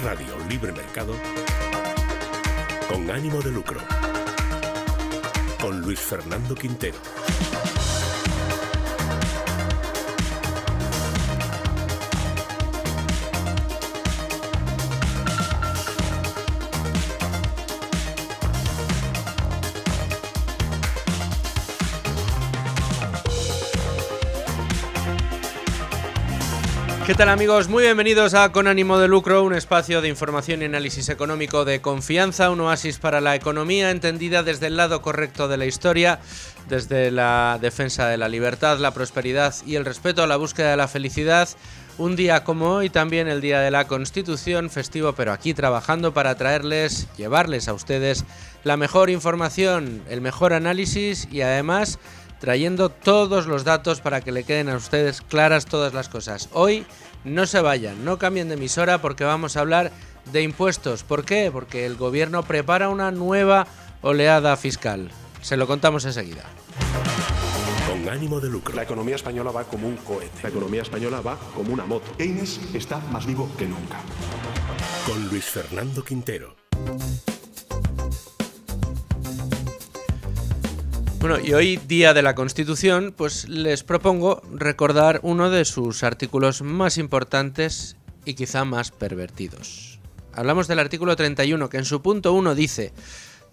Radio Libre Mercado con ánimo de lucro, con Luis Fernando Quintero. ¿Qué tal, amigos? Muy bienvenidos a Con Ánimo de Lucro, un espacio de información y análisis económico de confianza, un oasis para la economía entendida desde el lado correcto de la historia, desde la defensa de la libertad, la prosperidad y el respeto a la búsqueda de la felicidad. Un día como hoy, también el Día de la Constitución, festivo, pero aquí trabajando para llevarles a ustedes la mejor información, el mejor análisis y además trayendo todos los datos para que le queden a ustedes claras todas las cosas. Hoy no se vayan, no cambien de emisora porque vamos a hablar de impuestos. ¿Por qué? Porque el gobierno prepara una nueva oleada fiscal. Se lo contamos enseguida. Con ánimo de lucro. La economía española va como un cohete. La economía española va como una moto. Keynes está más vivo que nunca. Con Luis Fernando Quintero. Bueno, y hoy, Día de la Constitución, pues les propongo recordar uno de sus artículos más importantes y quizá más pervertidos. Hablamos del artículo 31, que en su punto 1 dice: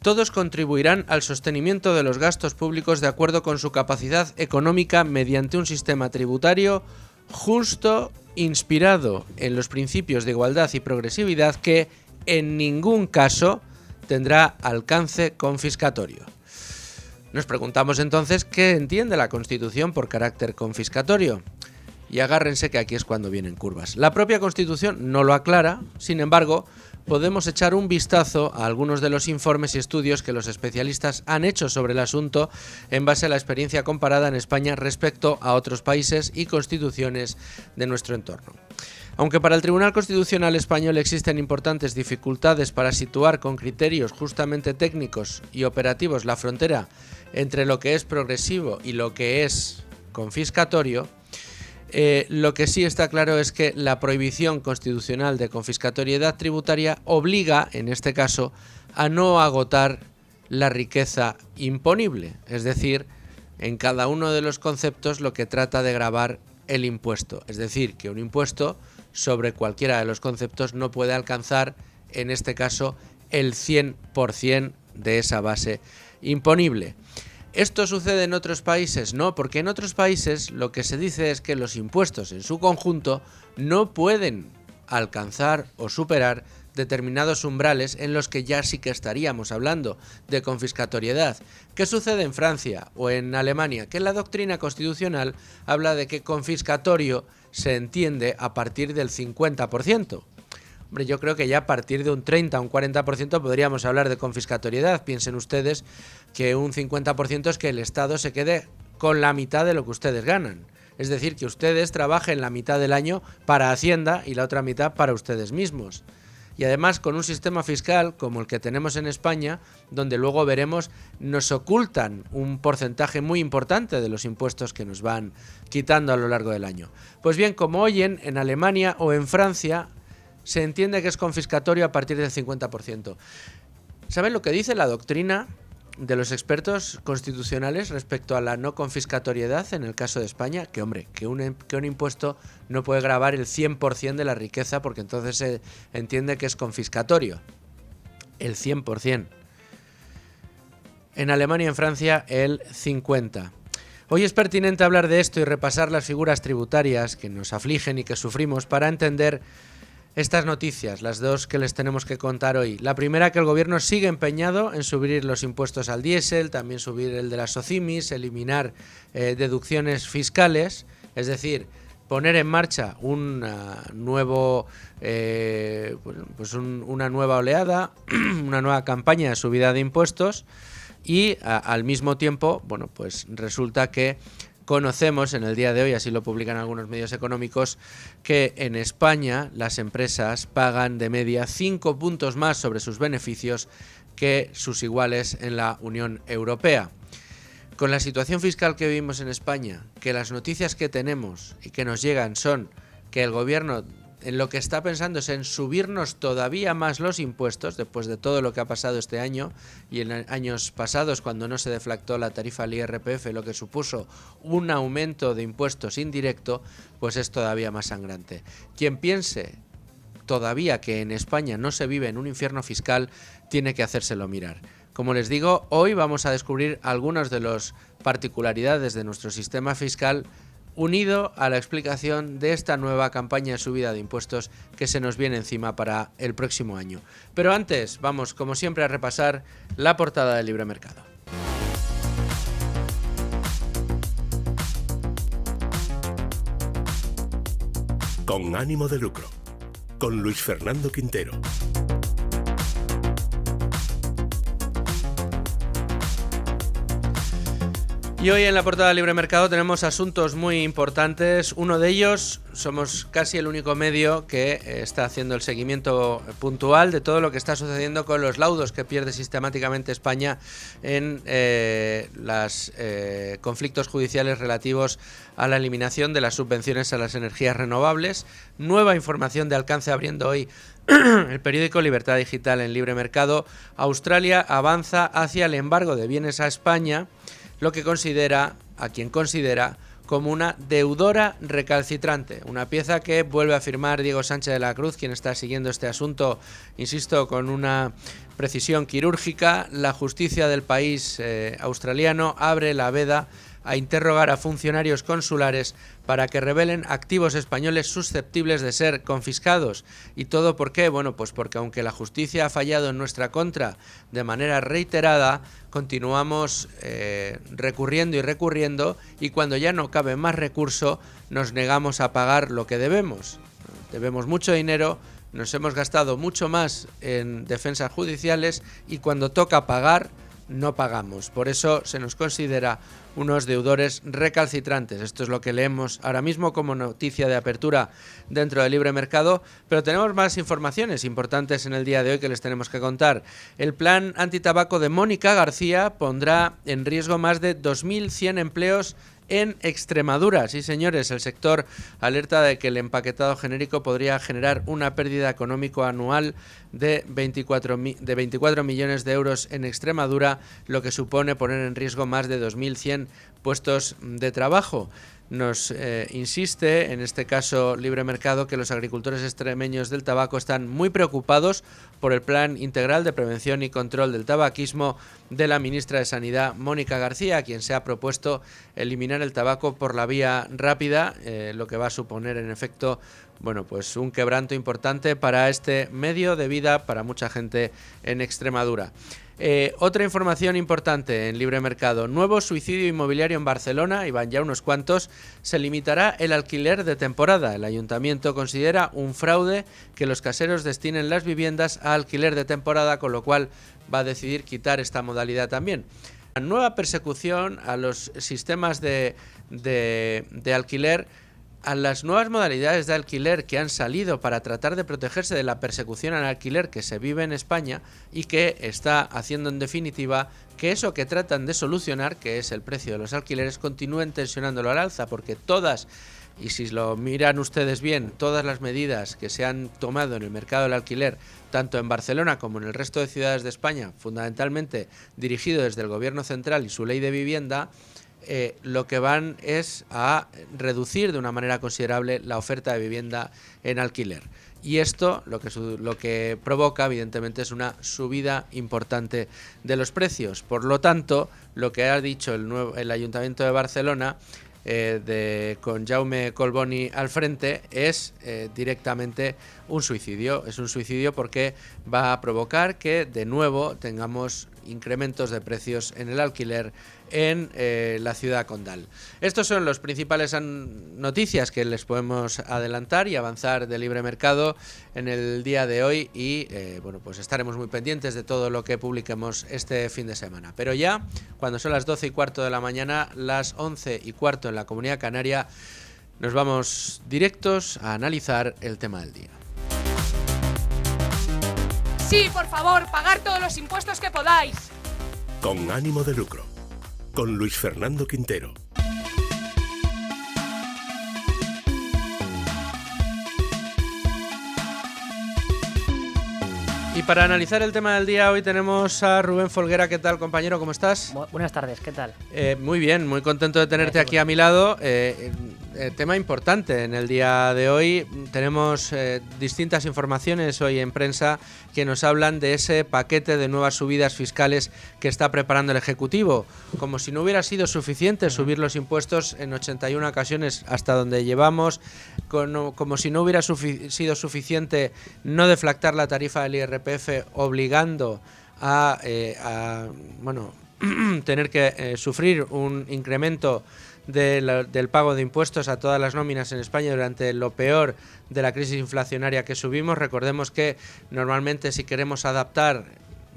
todos contribuirán al sostenimiento de los gastos públicos de acuerdo con su capacidad económica mediante un sistema tributario justo, inspirado en los principios de igualdad y progresividad que en ningún caso tendrá alcance confiscatorio. Nos preguntamos entonces qué entiende la Constitución por carácter confiscatorio. Y agárrense que aquí es cuando vienen curvas. La propia Constitución no lo aclara, sin embargo, podemos echar un vistazo a algunos de los informes y estudios que los especialistas han hecho sobre el asunto en base a la experiencia comparada en España respecto a otros países y constituciones de nuestro entorno. Aunque para el Tribunal Constitucional Español existen importantes dificultades para situar con criterios justamente técnicos y operativos la frontera entre lo que es progresivo y lo que es confiscatorio, lo que sí está claro es que la prohibición constitucional de confiscatoriedad tributaria obliga, en este caso, a no agotar la riqueza imponible, es decir, en cada uno de los conceptos lo que trata de gravar el impuesto, es decir, que un impuesto sobre cualquiera de los conceptos no puede alcanzar, en este caso, el 100% de esa base imponible. ¿Esto sucede en otros países? No, porque en otros países lo que se dice es que los impuestos en su conjunto no pueden alcanzar o superar determinados umbrales en los que ya sí que estaríamos hablando de confiscatoriedad. ¿Qué sucede en Francia o en Alemania? Que la doctrina constitucional habla de que confiscatorio se entiende a partir del 50%. Hombre, yo creo que ya a partir de un 30 o un 40% podríamos hablar de confiscatoriedad. Piensen ustedes que un 50% es que el Estado se quede con la mitad de lo que ustedes ganan. Es decir, que ustedes trabajen la mitad del año para Hacienda y la otra mitad para ustedes mismos. Y además con un sistema fiscal como el que tenemos en España, donde luego veremos nos ocultan un porcentaje muy importante de los impuestos que nos van quitando a lo largo del año. Pues bien, como oyen, en Alemania o en Francia se entiende que es confiscatorio a partir del 50%. ¿Saben lo que dice la doctrina de los expertos constitucionales respecto a la no confiscatoriedad en el caso de España? Que hombre, que un impuesto no puede gravar el 100% de la riqueza porque entonces se entiende que es confiscatorio. El 100%. En Alemania y en Francia el 50%. Hoy es pertinente hablar de esto y repasar las figuras tributarias que nos afligen y que sufrimos para entender estas noticias, las dos que les tenemos que contar hoy. La primera, que el gobierno sigue empeñado en subir los impuestos al diésel, también subir el de las SOCIMIs, eliminar deducciones fiscales, es decir, poner en marcha una nueva oleada, una nueva campaña de subida de impuestos y al mismo tiempo, bueno, pues resulta que conocemos en el día de hoy, así lo publican algunos medios económicos, que en España las empresas pagan de media 5 puntos más sobre sus beneficios que sus iguales en la Unión Europea. Con la situación fiscal que vivimos en España, que las noticias que tenemos y que nos llegan son que el gobierno en lo que está pensando es en subirnos todavía más los impuestos, después de todo lo que ha pasado este año y en años pasados, cuando no se deflactó la tarifa del IRPF, lo que supuso un aumento de impuestos indirecto, pues es todavía más sangrante. Quien piense todavía que en España no se vive en un infierno fiscal, tiene que hacérselo mirar. Como les digo, hoy vamos a descubrir algunas de las particularidades de nuestro sistema fiscal, unido a la explicación de esta nueva campaña de subida de impuestos que se nos viene encima para el próximo año. Pero antes, vamos, como siempre, a repasar la portada del Libre Mercado. Con ánimo de lucro, con Luis Fernando Quintero. Y hoy en la portada de Libre Mercado tenemos asuntos muy importantes. Uno de ellos, somos casi el único medio que está haciendo el seguimiento puntual de todo lo que está sucediendo con los laudos que pierde sistemáticamente España en los conflictos judiciales relativos a la eliminación de las subvenciones a las energías renovables. Nueva información de alcance abriendo hoy el periódico Libertad Digital en Libre Mercado. Australia avanza hacia el embargo de bienes a España, lo que considera como una deudora recalcitrante, una pieza que vuelve a firmar Diego Sánchez de la Cruz, quien está siguiendo este asunto, insisto, con una precisión quirúrgica. La justicia del país australiano abre la veda a interrogar a funcionarios consulares para que revelen activos españoles susceptibles de ser confiscados. ¿Y todo por qué? Bueno, pues porque aunque la justicia ha fallado en nuestra contra de manera reiterada, continuamos recurriendo y cuando ya no cabe más recurso nos negamos a pagar lo que debemos. Debemos mucho dinero, nos hemos gastado mucho más en defensas judiciales y cuando toca pagar no pagamos. Por eso se nos considera unos deudores recalcitrantes. Esto es lo que leemos ahora mismo como noticia de apertura dentro del Libre Mercado, pero tenemos más informaciones importantes en el día de hoy que les tenemos que contar. El plan antitabaco de Mónica García pondrá en riesgo más de 2.100 empleos en Extremadura. Sí, señores, el sector alerta de que el empaquetado genérico podría generar una pérdida económica anual de 24 millones de euros en Extremadura, lo que supone poner en riesgo más de 2.100 puestos de trabajo. Nos insiste, en este caso Libre Mercado, que los agricultores extremeños del tabaco están muy preocupados por el Plan Integral de Prevención y Control del Tabaquismo de la ministra de Sanidad, Mónica García, a quien se ha propuesto eliminar el tabaco por la vía rápida, lo que va a suponer en efecto, bueno, pues un quebranto importante para este medio de vida para mucha gente en Extremadura. Otra información importante en Libre Mercado: nuevo suicidio inmobiliario en Barcelona, y van ya unos cuantos. Se limitará el alquiler de temporada. El ayuntamiento considera un fraude que los caseros destinen las viviendas a alquiler de temporada, con lo cual va a decidir quitar esta modalidad también. La nueva persecución a los sistemas de alquiler, a las nuevas modalidades de alquiler que han salido para tratar de protegerse de la persecución al alquiler que se vive en España y que está haciendo en definitiva que eso que tratan de solucionar, que es el precio de los alquileres, continúen tensionándolo al alza, porque todas, y si lo miran ustedes bien, todas las medidas que se han tomado en el mercado del alquiler, tanto en Barcelona como en el resto de ciudades de España, fundamentalmente dirigido desde el Gobierno central y su ley de vivienda, lo que van es a reducir de una manera considerable la oferta de vivienda en alquiler. Y esto lo que provoca, evidentemente, es una subida importante de los precios. Por lo tanto, lo que ha dicho el Ayuntamiento de Barcelona, con Jaume Collboni al frente, es directamente un suicidio. Es un suicidio porque va a provocar que de nuevo tengamos incrementos de precios en el alquiler en la ciudad condal. Estos son los principales noticias que les podemos adelantar y avanzar de Libre Mercado en el día de hoy y bueno, pues estaremos muy pendientes de todo lo que publiquemos este fin de semana. Pero ya, cuando son las 12:15 de la mañana, las 11:15 en la Comunidad Canaria, nos vamos directos a analizar el tema del día. Sí, por favor, pagar todos los impuestos que podáis. Con ánimo de lucro, con Luis Fernando Quintero. Y para analizar el tema del día, hoy tenemos a Rubén Folguera. ¿Qué tal, compañero? ¿Cómo estás? Buenas tardes, ¿qué tal? Muy bien, muy contento de tenerte aquí a mi lado. Tema importante en el día de hoy. Tenemos distintas informaciones hoy en prensa que nos hablan de ese paquete de nuevas subidas fiscales que está preparando el Ejecutivo. Como si no hubiera sido suficiente subir los impuestos en 81 ocasiones hasta donde llevamos, como si no hubiera sido suficiente no deflactar la tarifa del IRPF, obligando a tener que sufrir un incremento del pago de impuestos a todas las nóminas en España durante lo peor de la crisis inflacionaria que subimos. Recordemos que normalmente, si queremos adaptar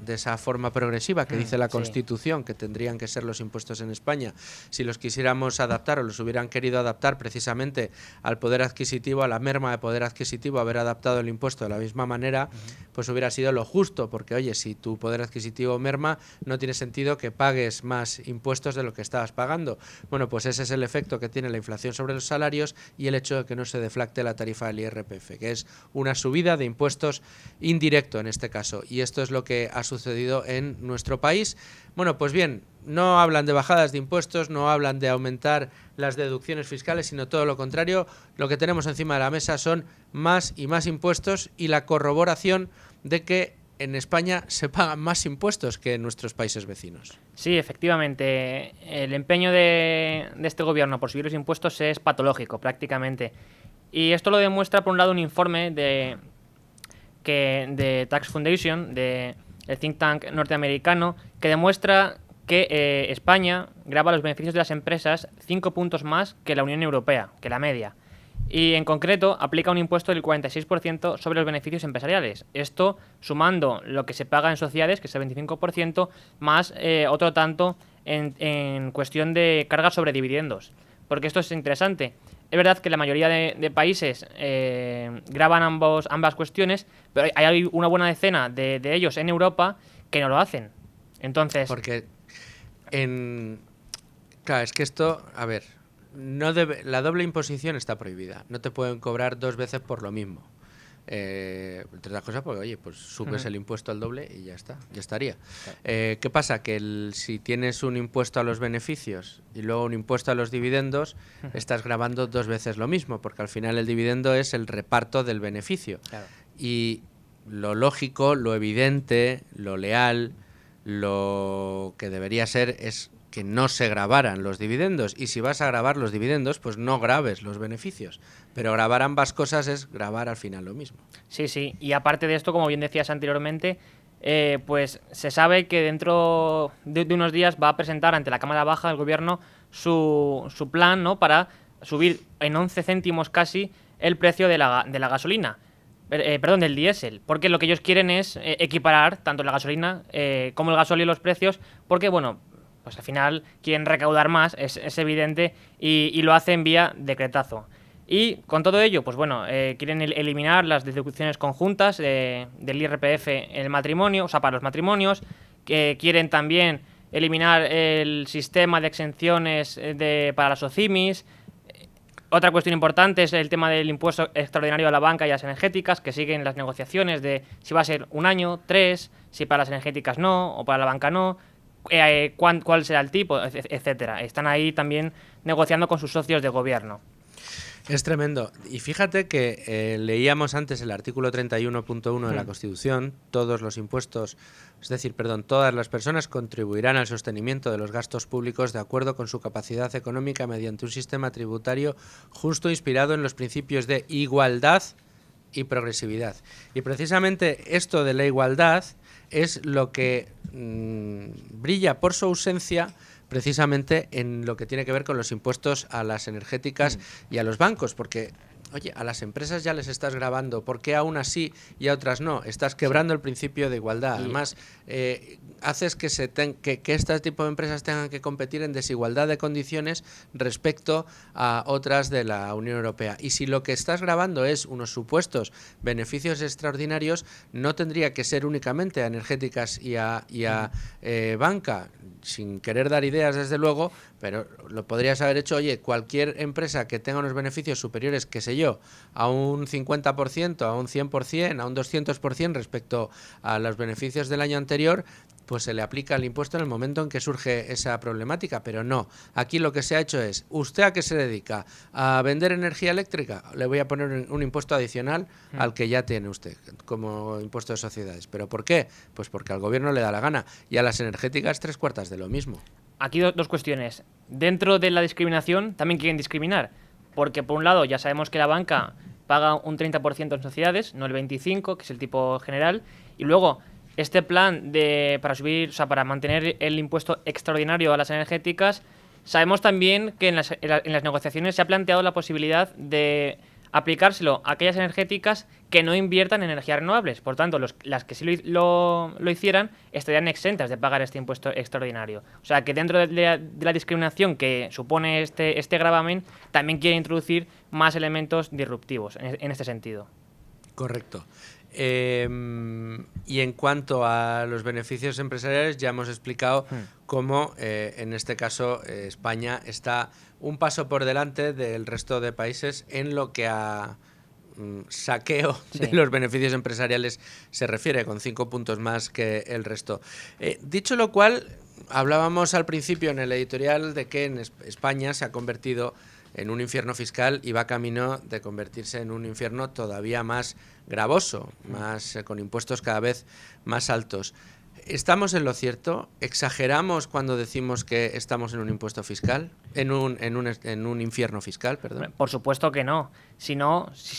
de esa forma progresiva que dice la Constitución, que tendrían que ser los impuestos en España, si los quisiéramos adaptar o los hubieran querido adaptar precisamente al poder adquisitivo, a la merma de poder adquisitivo, haber adaptado el impuesto de la misma manera, pues hubiera sido lo justo, porque oye, si tu poder adquisitivo merma, no tiene sentido que pagues más impuestos de lo que estabas pagando. Bueno, pues ese es el efecto que tiene la inflación sobre los salarios y el hecho de que no se deflacte la tarifa del IRPF, que es una subida de impuestos indirecto en este caso, y esto es lo que ha sucedido en nuestro país. Bueno, pues bien, no hablan de bajadas de impuestos, no hablan de aumentar las deducciones fiscales, sino todo lo contrario. Lo que tenemos encima de la mesa son más y más impuestos y la corroboración de que en España se pagan más impuestos que en nuestros países vecinos. Sí, efectivamente. El empeño de este gobierno por subir los impuestos es patológico, prácticamente. Y esto lo demuestra, por un lado, un informe de Tax Foundation, el think tank norteamericano, que demuestra que España grava los beneficios de las empresas 5 puntos más que la Unión Europea, que la media. Y en concreto aplica un impuesto del 46% sobre los beneficios empresariales. Esto sumando lo que se paga en sociedades, que es el 25%, más otro tanto en cuestión de cargas sobre dividendos. Porque esto es interesante. Es verdad que la mayoría de países graban ambas cuestiones, pero hay una buena decena de ellos en Europa que no lo hacen. Entonces... Porque claro, es que esto, a ver, la doble imposición está prohibida. No te pueden cobrar dos veces por lo mismo. Entre otras cosas, porque oye, pues subes el impuesto al doble y ya está, ya estaría. Claro. ¿Qué pasa? Que si tienes un impuesto a los beneficios y luego un impuesto a los dividendos, estás grabando dos veces lo mismo, porque al final el dividendo es el reparto del beneficio. Claro. Y lo lógico, lo evidente, lo leal, lo que debería ser es que no se grabaran los dividendos, y si vas a grabar los dividendos, pues no grabes los beneficios, pero grabar ambas cosas es grabar al final lo mismo. Sí, sí, y aparte de esto, como bien decías anteriormente, pues se sabe que dentro de unos días va a presentar ante la Cámara Baja el Gobierno su plan, ¿no?, para subir en 11 céntimos casi el precio de la gasolina. Del diésel, porque lo que ellos quieren es equiparar tanto la gasolina como el gasóleo los precios, porque bueno, pues al final quieren recaudar más, es evidente, y lo hacen vía decretazo. Y con todo ello, pues bueno, quieren eliminar las deducciones conjuntas del IRPF en el matrimonio, o sea, para los matrimonios, que quieren también eliminar el sistema de exenciones para las OCIMIs. Otra cuestión importante es el tema del impuesto extraordinario a la banca y a las energéticas, que siguen las negociaciones de si va a ser 1 año, 3, si para las energéticas no, o para la banca no, cuál será el tipo, etcétera. Están ahí también negociando con sus socios de gobierno. Es tremendo. Y fíjate que leíamos antes el artículo 31.1 de la Constitución, todas las personas contribuirán al sostenimiento de los gastos públicos de acuerdo con su capacidad económica mediante un sistema tributario justo inspirado en los principios de igualdad y progresividad. Y precisamente esto de la igualdad es lo que brilla por su ausencia precisamente en lo que tiene que ver con los impuestos a las energéticas y a los bancos, porque oye, a las empresas ya les estás gravando, ¿por qué a unas sí y a otras no? Estás quebrando el principio de igualdad. Además, haces que este tipo de empresas tengan que competir en desigualdad de condiciones respecto a otras de la Unión Europea. Y si lo que estás gravando es unos supuestos beneficios extraordinarios, no tendría que ser únicamente a energéticas y a banca. sin querer dar ideas desde luego, pero lo podrías haber hecho, oye, cualquier empresa que tenga unos beneficios superiores, qué sé yo, a un 50%, a un 100%, a un 200% respecto a los beneficios del año anterior, pues se le aplica el impuesto en el momento en que surge esa problemática, pero no. Aquí lo que se ha hecho es, ¿usted a qué se dedica? ¿A vender energía eléctrica? Le voy a poner un impuesto adicional al que ya tiene usted como impuesto de sociedades. ¿Pero por qué? Pues porque al gobierno le da la gana y a las energéticas 3/4 de lo mismo. Aquí dos cuestiones. Dentro de la discriminación también quieren discriminar, porque por un lado ya sabemos que la banca paga un 30% en sociedades, no el 25%, que es el tipo general, y luego este plan para subir, o sea, para mantener el impuesto extraordinario a las energéticas, sabemos también que en las negociaciones se ha planteado la posibilidad de aplicárselo a aquellas energéticas que no inviertan en energías renovables. Por tanto, las que sí lo hicieran estarían exentas de pagar este impuesto extraordinario. O sea, que dentro de la discriminación que supone este gravamen, también quiere introducir más elementos disruptivos en este sentido. Correcto. Y en cuanto a los beneficios empresariales, ya hemos explicado cómo, en este caso, España está un paso por delante del resto de países en lo que a saqueo de los beneficios empresariales se refiere, con 5 puntos más que el resto. Dicho lo cual, hablábamos al principio en el editorial de que en España se ha convertido en un infierno fiscal y va camino de convertirse en un infierno todavía más gravoso, más con impuestos cada vez más altos. ¿Estamos en lo cierto? ¿Exageramos cuando decimos que estamos en un impuesto fiscal? En un infierno fiscal, perdón. Por supuesto que no. Si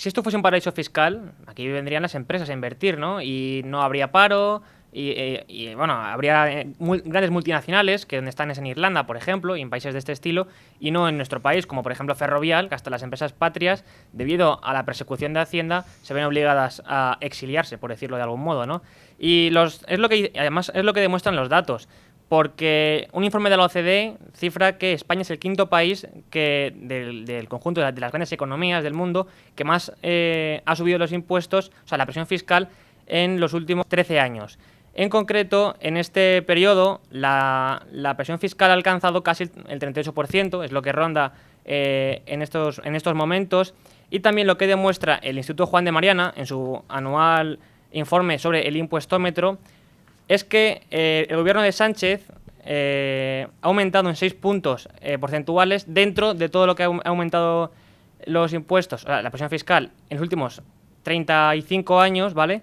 esto fuese un paraíso fiscal, aquí vendrían las empresas a invertir, ¿no? Y no habría paro. Y bueno, habría grandes multinacionales que donde están es en Irlanda, por ejemplo, y en países de este estilo, y no en nuestro país, como por ejemplo Ferrovial, que hasta las empresas patrias, debido a la persecución de Hacienda, se ven obligadas a exiliarse, por decirlo de algún modo, ¿no? Y además es lo que demuestran los datos, porque un informe de la OCDE cifra que España es el quinto país del conjunto de las grandes economías del mundo que más ha subido los impuestos, o sea, la presión fiscal, en los últimos 13 años. En concreto, en este periodo, la presión fiscal ha alcanzado casi el 38%, es lo que ronda en estos momentos, y también lo que demuestra el Instituto Juan de Mariana en su anual informe sobre el impuestómetro, es que el gobierno de Sánchez ha aumentado en 6 puntos porcentuales dentro de todo lo que ha aumentado los impuestos, la presión fiscal, en los últimos 35 años, ¿vale?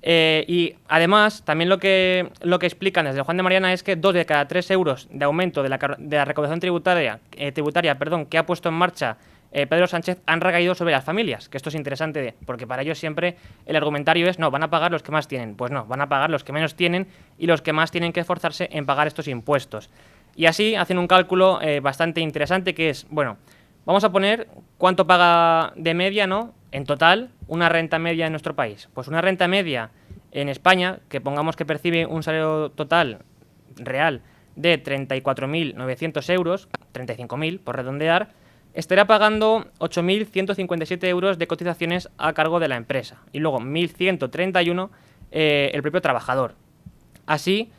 Y además, también lo que explican desde Juan de Mariana es que 2 de cada 3 euros de aumento de la recaudación tributaria que ha puesto en marcha Pedro Sánchez han recaído sobre las familias, que esto es interesante porque para ellos siempre el argumentario es no, van a pagar los que más tienen. Pues no, van a pagar los que menos tienen y los que más tienen que esforzarse en pagar estos impuestos. Y así hacen un cálculo bastante interesante que es, bueno, vamos a poner cuánto paga de media, ¿no?, en total, una renta media en nuestro país. Pues una renta media en España, que pongamos que percibe un salario total real de 34.900 euros, 35.000 por redondear, estará pagando 8.157 euros de cotizaciones a cargo de la empresa y luego 1.131 el propio trabajador. Así,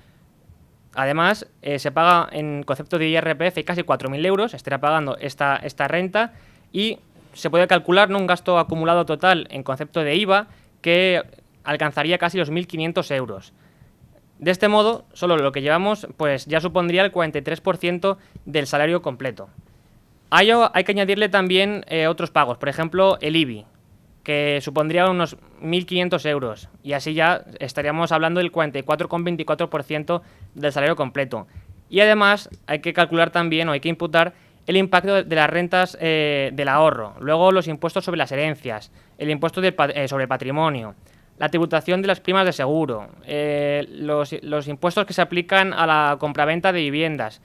además, se paga en concepto de IRPF casi 4.000 euros, estará pagando esta renta y se puede calcular, ¿no?, un gasto acumulado total en concepto de IVA que alcanzaría casi los 1.500 euros. De este modo, solo lo que llevamos pues ya supondría el 43% del salario completo. A ello hay que añadirle también otros pagos, por ejemplo el IBI, que supondría unos 1.500 euros, y así ya estaríamos hablando del 44,24% del salario completo. Y además hay que calcular también, o hay que imputar, el impacto de las rentas del ahorro, luego los impuestos sobre las herencias, el impuesto sobre el patrimonio, la tributación de las primas de seguro, los impuestos que se aplican a la compraventa de viviendas,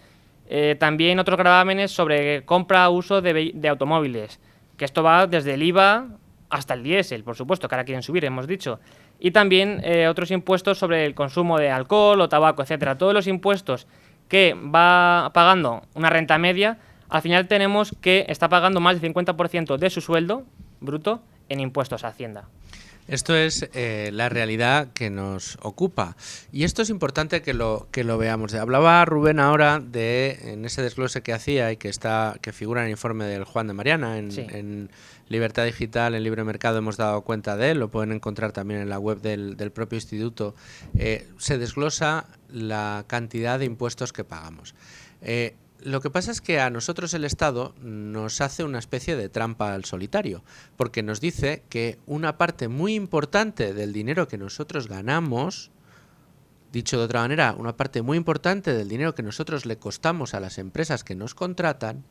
también otros gravámenes sobre compra-uso de automóviles, que esto va desde el IVA hasta el diésel, por supuesto, que ahora quieren subir, hemos dicho, y también otros impuestos sobre el consumo de alcohol o tabaco, etcétera. Todos los impuestos que va pagando una renta media, al final tenemos que está pagando más del 50% de su sueldo bruto en impuestos a Hacienda. Esto es la realidad que nos ocupa. Y esto es importante que lo veamos. Hablaba Rubén ahora en ese desglose que hacía y que figura en el informe del Juan de Mariana, en Libertad Digital, en Libre Mercado hemos dado cuenta de él, lo pueden encontrar también en la web del propio instituto. Se desglosa la cantidad de impuestos que pagamos. Lo que pasa es que a nosotros el Estado nos hace una especie de trampa al solitario, porque nos dice que una parte muy importante del dinero que nosotros ganamos, dicho de otra manera, una parte muy importante del dinero que nosotros le costamos a las empresas que nos contratan,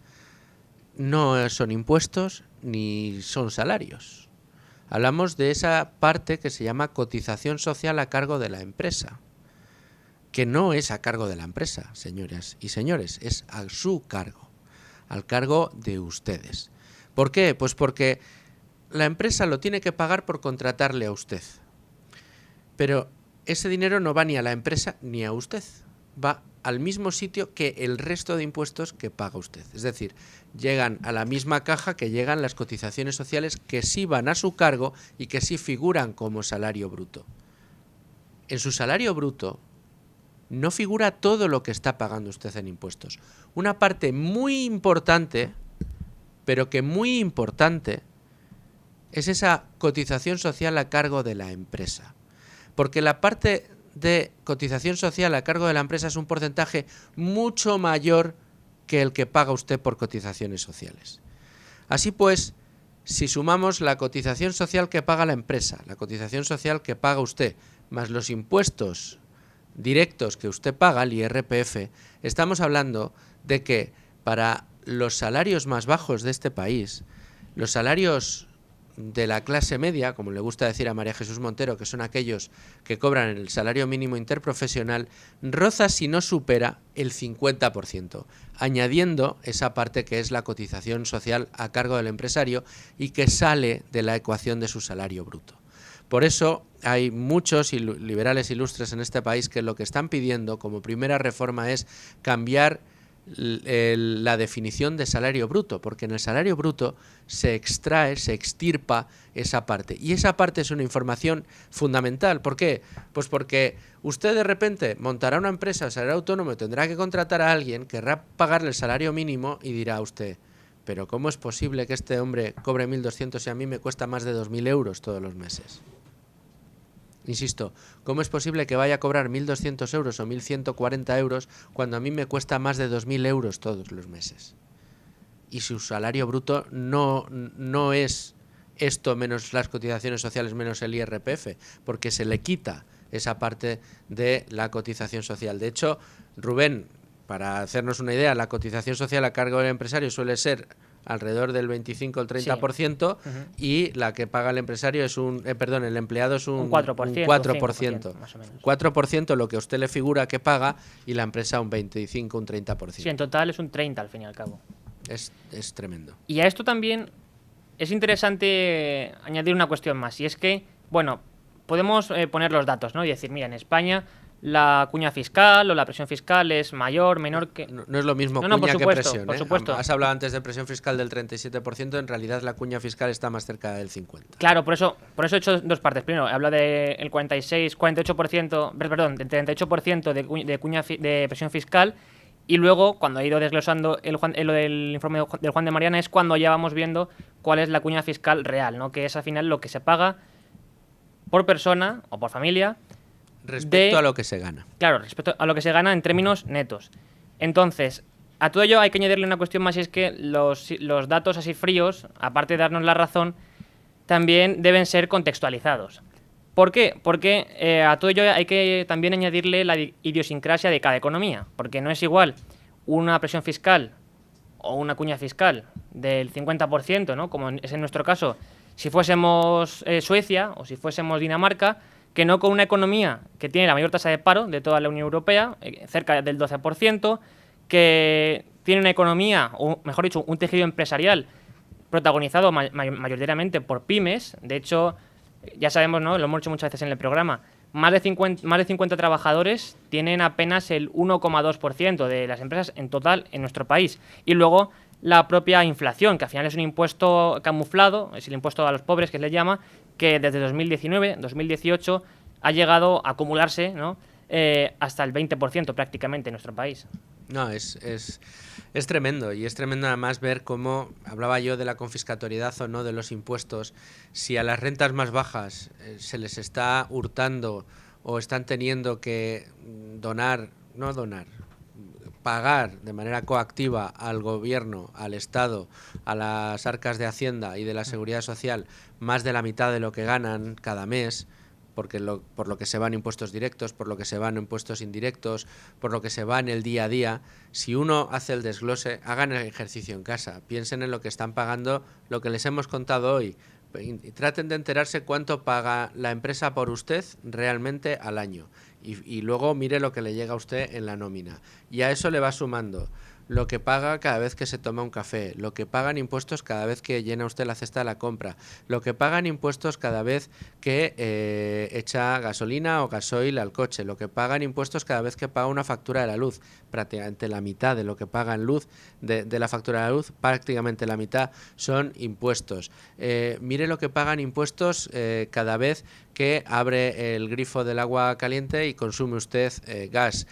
no son impuestos ni son salarios. Hablamos de esa parte que se llama cotización social a cargo de la empresa, que no es a cargo de la empresa, señoras y señores, es a su cargo, al cargo de ustedes. ¿Por qué? Pues porque la empresa lo tiene que pagar por contratarle a usted. Pero ese dinero no va ni a la empresa ni a usted, va al mismo sitio que el resto de impuestos que paga usted. Es decir, llegan a la misma caja que llegan las cotizaciones sociales que sí van a su cargo y que sí figuran como salario bruto. En su salario bruto no figura todo lo que está pagando usted en impuestos. Una parte muy importante, pero que muy importante, es esa cotización social a cargo de la empresa. Porque la parte de cotización social a cargo de la empresa es un porcentaje mucho mayor que el que paga usted por cotizaciones sociales. Así pues, si sumamos la cotización social que paga la empresa, la cotización social que paga usted, más los impuestos directos que usted paga, el IRPF, estamos hablando de que para los salarios más bajos de este país, los salarios de la clase media, como le gusta decir a María Jesús Montero, que son aquellos que cobran el salario mínimo interprofesional, roza si no supera el 50%, añadiendo esa parte que es la cotización social a cargo del empresario y que sale de la ecuación de su salario bruto. Por eso hay muchos liberales ilustres en este país que lo que están pidiendo como primera reforma es cambiar la definición de salario bruto, porque en el salario bruto se extrae, se extirpa esa parte. Y esa parte es una información fundamental. ¿Por qué? Pues porque usted de repente montará una empresa, será autónomo, tendrá que contratar a alguien, querrá pagarle el salario mínimo y dirá usted, pero ¿cómo es posible que este hombre cobre 1.200 y a mí me cuesta más de 2.000 euros todos los meses? Insisto, ¿cómo es posible que vaya a cobrar 1.200 euros o 1.140 euros cuando a mí me cuesta más de 2.000 euros todos los meses? Y su salario bruto no es esto menos las cotizaciones sociales menos el IRPF, porque se le quita esa parte de la cotización social. De hecho, Rubén, para hacernos una idea, la cotización social a cargo del empresario suele ser alrededor del 25 al 30%, sí. Y la que paga el empresario es el empleado es un 4%, 5%, más o menos. 4% lo que a usted le figura que paga y la empresa un 25, un 30%. Sí, en total es un 30 al fin y al cabo. Es tremendo. Y a esto también es interesante añadir una cuestión más, y es que, bueno, podemos poner los datos, ¿no? Y decir, mira, en España la cuña fiscal o la presión fiscal es mayor, menor que... No es lo mismo cuña por supuesto, que presión. Por supuesto. Has hablado antes de presión fiscal del 37%, en realidad la cuña fiscal está más cerca del 50%. Claro, por eso he hecho dos partes. Primero, hablo del 48%, perdón, del 38% de presión fiscal, y luego, cuando he ido desglosando lo del informe del Juan de Mariana, es cuando ya vamos viendo cuál es la cuña fiscal real, ¿no? Que es al final lo que se paga por persona o por familia respecto a lo que se gana. Claro, respecto a lo que se gana en términos netos. Entonces, a todo ello hay que añadirle una cuestión más, y es que los datos así fríos, aparte de darnos la razón, también deben ser contextualizados. ¿Por qué? Porque a todo ello hay que también añadirle la idiosincrasia de cada economía, porque no es igual una presión fiscal o una cuña fiscal del 50%, ¿no? Como es en nuestro caso, si fuésemos Suecia o si fuésemos Dinamarca, que no con una economía que tiene la mayor tasa de paro de toda la Unión Europea, cerca del 12%, que tiene una economía, o mejor dicho, un tejido empresarial protagonizado mayoritariamente por pymes. De hecho, ya sabemos, ¿no? Lo hemos dicho muchas veces en el programa, más de 50 trabajadores tienen apenas el 1,2% de las empresas en total en nuestro país. Y luego la propia inflación, que al final es un impuesto camuflado, es el impuesto a los pobres que se le llama, que desde 2019, 2018, ha llegado a acumularse, ¿no? Hasta el 20% prácticamente en nuestro país. No, es tremendo, y es tremendo además ver cómo, hablaba yo de la confiscatoriedad o no de los impuestos, si a las rentas más bajas se les está hurtando o están teniendo que pagar de manera coactiva al gobierno, al Estado, a las arcas de Hacienda y de la Seguridad Social más de la mitad de lo que ganan cada mes, por lo que se van impuestos directos, por lo que se van impuestos indirectos, por lo que se va en el día a día. Si uno hace el desglose, hagan el ejercicio en casa, piensen en lo que están pagando, lo que les hemos contado hoy, y traten de enterarse cuánto paga la empresa por usted realmente al año, y luego mire lo que le llega a usted en la nómina, y a eso le va sumando lo que paga cada vez que se toma un café, lo que pagan impuestos cada vez que llena usted la cesta de la compra, lo que pagan impuestos cada vez que echa gasolina o gasoil al coche, lo que pagan impuestos cada vez que paga una factura de la luz, prácticamente la mitad de lo que pagan luz de la factura de la luz, prácticamente la mitad son impuestos. Mire lo que pagan impuestos cada vez que abre el grifo del agua caliente y consume usted gas.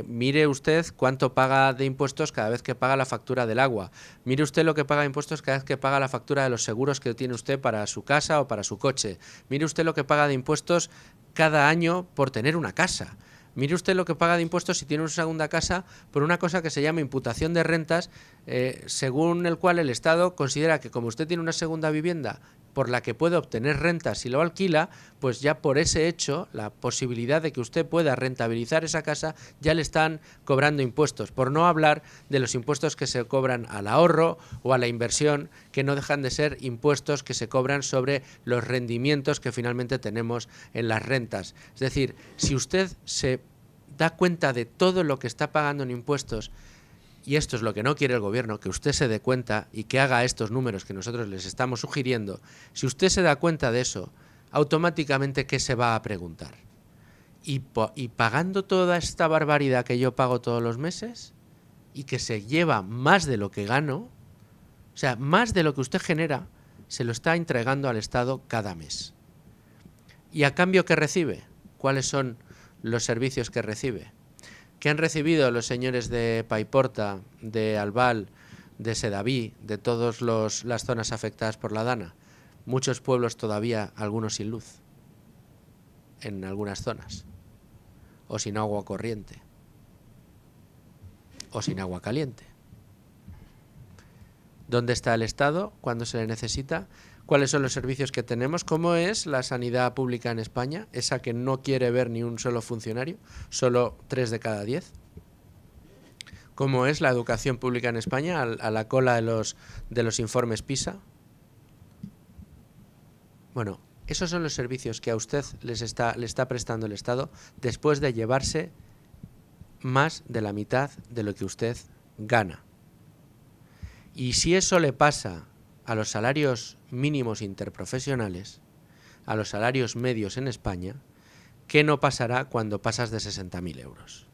Mire usted cuánto paga de impuestos cada vez que paga la factura del agua. Mire usted lo que paga de impuestos cada vez que paga la factura de los seguros que tiene usted para su casa o para su coche. Mire usted lo que paga de impuestos cada año por tener una casa. Mire usted lo que paga de impuestos si tiene una segunda casa por una cosa que se llama imputación de rentas, según el cual el Estado considera que como usted tiene una segunda vivienda por la que puede obtener rentas si lo alquila, pues ya por ese hecho, la posibilidad de que usted pueda rentabilizar esa casa, ya le están cobrando impuestos, por no hablar de los impuestos que se cobran al ahorro o a la inversión, que no dejan de ser impuestos que se cobran sobre los rendimientos que finalmente tenemos en las rentas. Es decir, si usted se da cuenta de todo lo que está pagando en impuestos, y esto es lo que no quiere el gobierno, que usted se dé cuenta y que haga estos números que nosotros les estamos sugiriendo, si usted se da cuenta de eso, automáticamente, ¿qué se va a preguntar? ¿Y pagando toda esta barbaridad que yo pago todos los meses y que se lleva más de lo que gano, o sea, más de lo que usted genera, se lo está entregando al Estado cada mes? ¿Y a cambio qué recibe? ¿Cuáles son los servicios que recibe? ¿Qué han recibido los señores de Paiporta, de Albal, de Sedaví, de todas las zonas afectadas por la Dana? Muchos pueblos todavía, algunos sin luz, en algunas zonas, o sin agua corriente, o sin agua caliente. ¿Dónde está el Estado cuando se le necesita? ¿Cuáles son los servicios que tenemos? ¿Cómo es la sanidad pública en España? Esa que no quiere ver ni un solo funcionario, solo 3 de cada 10. ¿Cómo es la educación pública en España a la cola de los informes PISA? Bueno, esos son los servicios que a usted le está prestando el Estado después de llevarse más de la mitad de lo que usted gana. Y si eso le pasa a los salarios mínimos interprofesionales, a los salarios medios en España, ¿qué no pasará cuando pasas de 60.000 euros?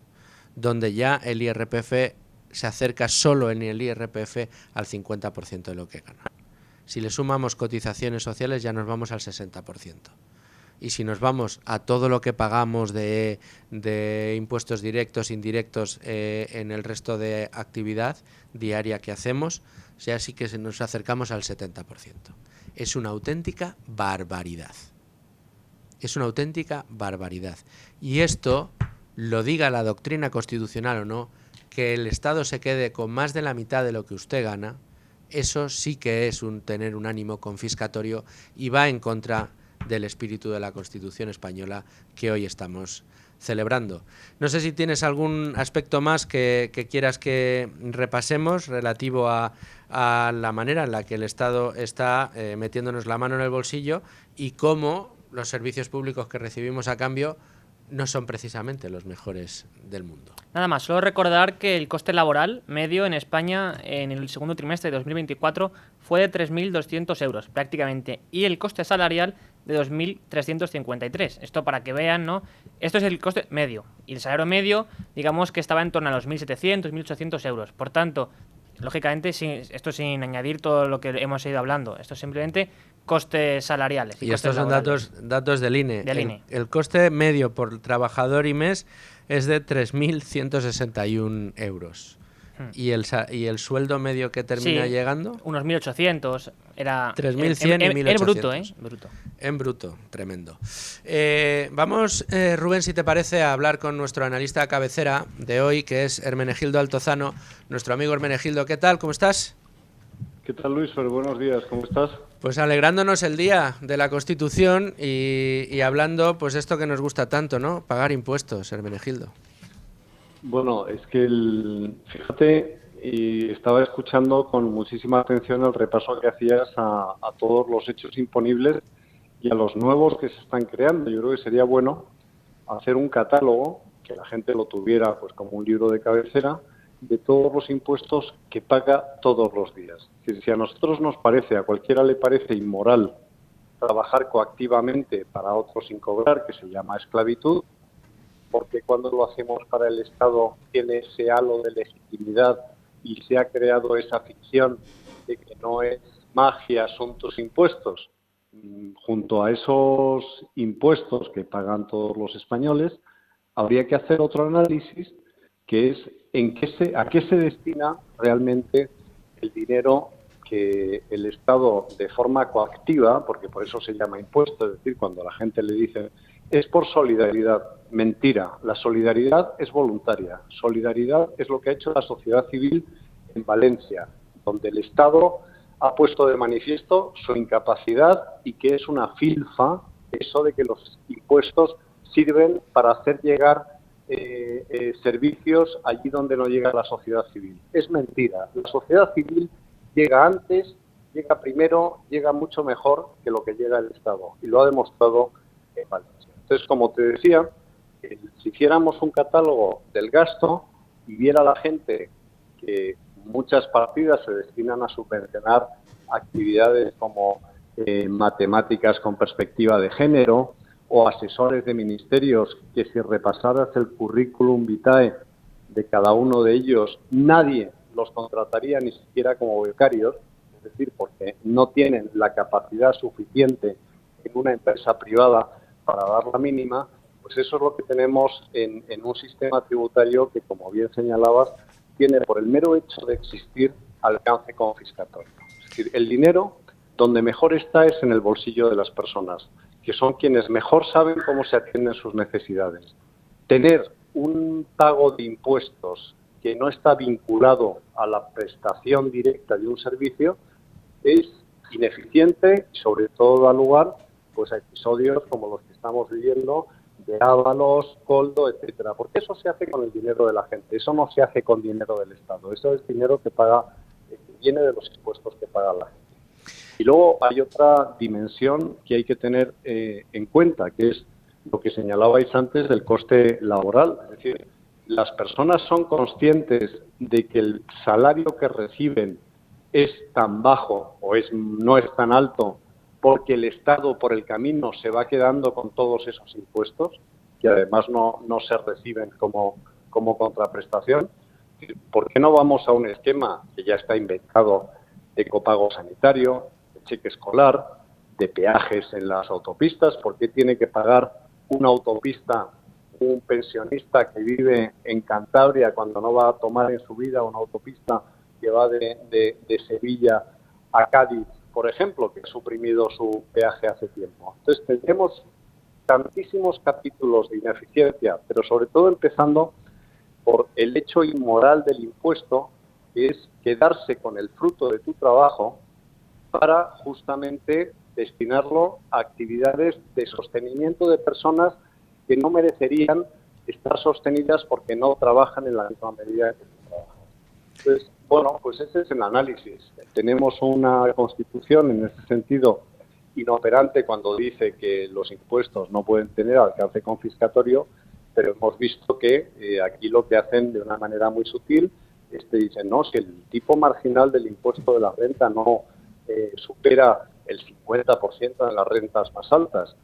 Donde ya el IRPF se acerca solo en el IRPF al 50% de lo que gana. Si le sumamos cotizaciones sociales ya nos vamos al 60%. Y si nos vamos a todo lo que pagamos de impuestos directos, indirectos en el resto de actividad diaria que hacemos, ya sí que nos acercamos al 70%. Es una auténtica barbaridad. Es una auténtica barbaridad. Y esto, lo diga la doctrina constitucional o no, que el Estado se quede con más de la mitad de lo que usted gana, eso sí que es tener un ánimo confiscatorio y va en contra del espíritu de la Constitución española que hoy estamos celebrando. No sé si tienes algún aspecto más que quieras que repasemos relativo a la manera en la que el Estado está metiéndonos la mano en el bolsillo y cómo los servicios públicos que recibimos a cambio no son precisamente los mejores del mundo. Nada más, solo recordar que el coste laboral medio en España en el segundo trimestre de 2024 fue de 3.200 euros prácticamente, y el coste salarial de 2.353. Esto para que vean, ¿no? Esto es el coste medio, y el salario medio, digamos que estaba en torno a los 1.700, 1.800 euros. Por tanto, lógicamente, esto sin añadir todo lo que hemos ido hablando, esto simplemente costes salariales. Y costes estos son laborales. datos del INE. Del INE. El coste medio por trabajador y mes es de 3.161 euros. ¿Y el sueldo medio que termina Sí, llegando? Unos 1.800. Era 3.100 y 1.800. El bruto, ¿eh? Bruto. En bruto, tremendo. Vamos, Rubén, si te parece, a hablar con nuestro analista cabecera de hoy, que es Hermenegildo Altozano, nuestro amigo Hermenegildo. ¿Qué tal? ¿Cómo estás? ¿Qué tal, Luis? Buenos días, ¿cómo estás? Pues alegrándonos el día de la Constitución y hablando, pues esto que nos gusta tanto, ¿no? Pagar impuestos, Hermenegildo. Bueno, es que fíjate, y estaba escuchando con muchísima atención el repaso que hacías a todos los hechos imponibles y a los nuevos que se están creando. Yo creo que sería bueno hacer un catálogo, que la gente lo tuviera pues como un libro de cabecera, de todos los impuestos que paga todos los días. Es decir, si a nosotros nos parece, a cualquiera le parece inmoral trabajar coactivamente para otros sin cobrar, que se llama esclavitud, porque cuando lo hacemos para el Estado tiene ese halo de legitimidad y se ha creado esa ficción de que no es magia, son tus impuestos. Junto a esos impuestos que pagan todos los españoles, habría que hacer otro análisis, que es a qué se destina realmente el dinero que el Estado, de forma coactiva, porque por eso se llama impuesto, es decir, cuando a la gente le dicen es por solidaridad. Mentira, la solidaridad es voluntaria. Solidaridad es lo que ha hecho la sociedad civil en Valencia, donde el Estado ha puesto de manifiesto su incapacidad y que es una filfa eso de que los impuestos sirven para hacer llegar servicios allí donde no llega la sociedad civil. Es mentira. La sociedad civil llega antes, llega primero, llega mucho mejor que lo que llega el Estado. Y lo ha demostrado en Valencia. Entonces, como te decía, si hiciéramos un catálogo del gasto y viera la gente que muchas partidas se destinan a subvencionar actividades como matemáticas con perspectiva de género o asesores de ministerios, que si repasaras el currículum vitae de cada uno de ellos, nadie los contrataría ni siquiera como becarios, es decir, porque no tienen la capacidad suficiente en una empresa privada para dar la mínima, pues eso es lo que tenemos en un sistema tributario que, como bien señalabas, tiene por el mero hecho de existir alcance confiscatorio. Es decir, el dinero donde mejor está es en el bolsillo de las personas, que son quienes mejor saben cómo se atienden sus necesidades. Tener un pago de impuestos que no está vinculado a la prestación directa de un servicio es ineficiente y sobre todo da lugar pues a episodios como los que estamos viviendo de Ábalos, Coldo, etcétera, porque eso se hace con el dinero de la gente, eso no se hace con dinero del Estado, eso es dinero que viene de los impuestos que paga la gente. Y luego hay otra dimensión que hay que tener en cuenta, que es lo que señalabais antes del coste laboral, es decir, las personas son conscientes de que el salario que reciben es tan bajo o no es tan alto porque el Estado por el camino se va quedando con todos esos impuestos, que además no se reciben como contraprestación. ¿Por qué no vamos a un esquema que ya está inventado de copago sanitario, de cheque escolar, de peajes en las autopistas? ¿Por qué tiene que pagar una autopista un pensionista que vive en Cantabria cuando no va a tomar en su vida una autopista que va de Sevilla a Cádiz, por ejemplo, que ha suprimido su peaje hace tiempo? Entonces tendremos tantísimos capítulos de ineficiencia, pero sobre todo empezando por el hecho inmoral del impuesto, que es quedarse con el fruto de tu trabajo para justamente destinarlo a actividades de sostenimiento de personas que no merecerían estar sostenidas porque no trabajan en la misma medida que tú trabajas. Entonces, bueno, pues ese es el análisis. Tenemos una Constitución en este sentido inoperante cuando dice que los impuestos no pueden tener alcance confiscatorio, pero hemos visto que aquí lo que hacen de una manera muy sutil es que dicen, no, si el tipo marginal del impuesto de la renta no supera el 50% en las rentas más altas,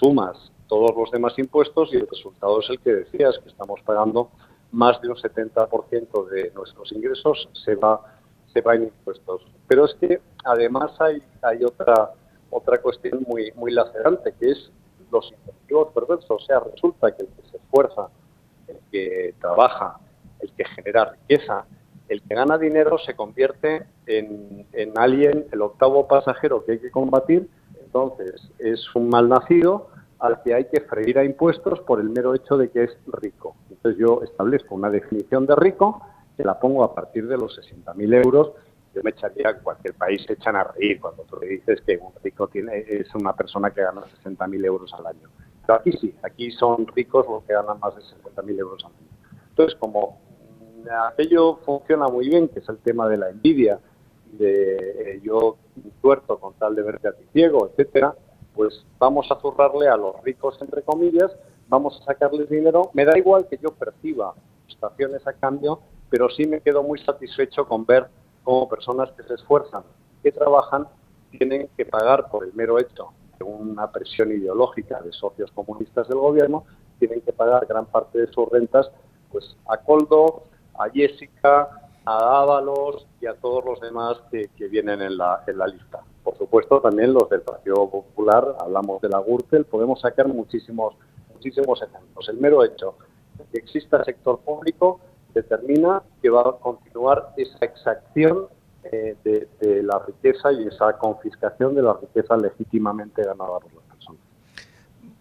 sumas todos los demás impuestos y el resultado es el que decías, que estamos pagando más de un 70% de nuestros ingresos se va se va en impuestos. Pero es que además hay otra cuestión muy lacerante, que es los incentivos perversos. O sea, resulta que el que se esfuerza, el que trabaja, el que genera riqueza, el que gana dinero se convierte en alguien, el octavo pasajero que hay que combatir. Entonces es un malnacido al que hay que freír a impuestos por el mero hecho de que es rico. Entonces yo establezco una definición de rico que la pongo a partir de los 60.000 euros. Yo me echaría, cualquier país se echan a reír cuando tú le dices que un rico es una persona que gana 60.000 euros al año. Pero aquí sí, aquí son ricos los que ganan más de 60.000 euros al año. Entonces, como aquello funciona muy bien, que es el tema de la envidia, de yo tuerto con tal de verte a ti ciego, etcétera, pues vamos a zurrarle a los ricos, entre comillas, vamos a sacarles dinero. Me da igual que yo perciba prestaciones a cambio, pero sí me quedo muy satisfecho con ver cómo personas que se esfuerzan, que trabajan, tienen que pagar por el mero hecho de una presión ideológica de socios comunistas del gobierno, tienen que pagar gran parte de sus rentas pues a Koldo, a Jessica, a Ábalos y a todos los demás que vienen en la lista. Por supuesto, también los del Partido Popular, hablamos de la Gürtel, podemos sacar muchísimos ejemplos. El mero hecho de que exista sector público determina que va a continuar esa exacción de la riqueza y esa confiscación de la riqueza legítimamente ganada por las personas.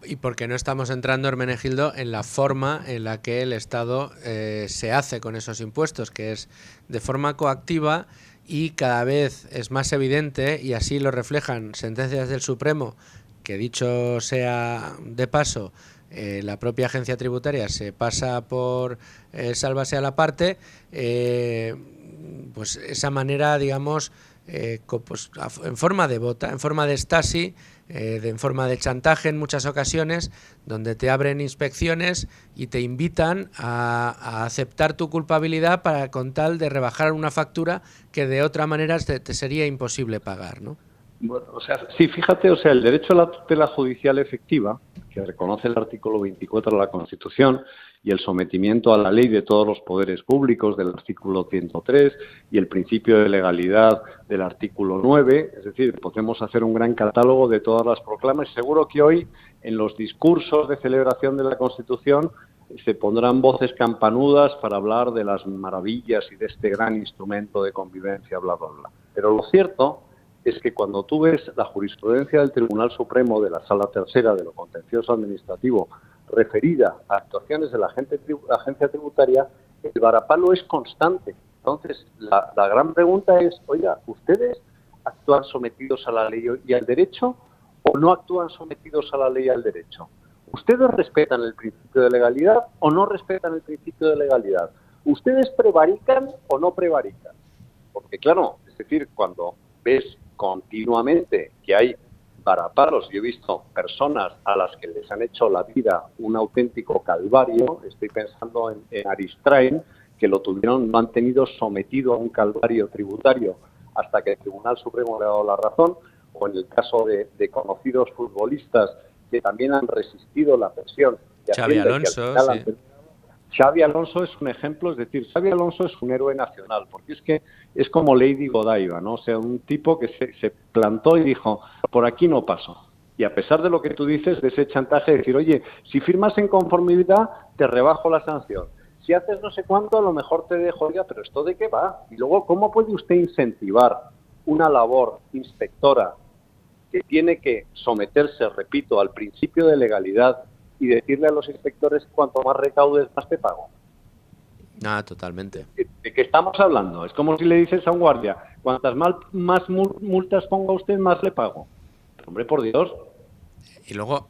¿Y por qué no estamos entrando, Hermenegildo, en la forma en la que el Estado se hace con esos impuestos, que es de forma coactiva y cada vez es más evidente, y así lo reflejan sentencias del Supremo, que dicho sea de paso, la propia agencia tributaria se pasa por sálvase a la parte, pues esa manera, digamos, pues, en forma de bota, en forma de Stasi, en forma de chantaje en muchas ocasiones, donde te abren inspecciones y te invitan a aceptar tu culpabilidad para con tal de rebajar una factura que de otra manera te sería imposible pagar, ¿no? Bueno, o sea, sí, fíjate, o sea, el derecho a la tutela judicial efectiva, que reconoce el artículo 24 de la Constitución, y el sometimiento a la ley de todos los poderes públicos del artículo 103 y el principio de legalidad del artículo 9, es decir, podemos hacer un gran catálogo de todas las proclamas. Seguro que hoy, en los discursos de celebración de la Constitución, se pondrán voces campanudas para hablar de las maravillas y de este gran instrumento de convivencia, bla, bla, bla. Pero lo cierto es que cuando tú ves la jurisprudencia del Tribunal Supremo de la Sala Tercera de lo Contencioso Administrativo referida a actuaciones de la agencia tributaria, el varapalo es constante. Entonces, la gran pregunta es, oiga, ¿ustedes actúan sometidos a la ley y al derecho o no actúan sometidos a la ley y al derecho? ¿Ustedes respetan el principio de legalidad o no respetan el principio de legalidad? ¿Ustedes prevarican o no prevarican? Porque claro, es decir, cuando ves continuamente que hay varapalos, yo he visto personas a las que les han hecho la vida un auténtico calvario, estoy pensando en Aristrain, que lo han tenido sometido a un calvario tributario hasta que el Tribunal Supremo le ha dado la razón, o en el caso de conocidos futbolistas que también han resistido la presión. Xabi Alonso, sí. Xabi Alonso es un ejemplo, es decir, Xabi Alonso es un héroe nacional, porque es que es como Lady Godiva, ¿no? O sea, un tipo que se plantó y dijo, por aquí no paso. Y a pesar de lo que tú dices, de ese chantaje, de decir, oye, si firmas en conformidad, te rebajo la sanción. Si haces no sé cuánto, a lo mejor te dejo, oiga, pero ¿esto de qué va? Y luego, ¿cómo puede usted incentivar una labor inspectora que tiene que someterse, repito, al principio de legalidad y decirle a los inspectores cuanto más recaudes, más te pago? Ah, totalmente. ¿De qué estamos hablando? Es como si le dices a un guardia, cuantas más multas ponga usted, más le pago. Hombre, por Dios. Y luego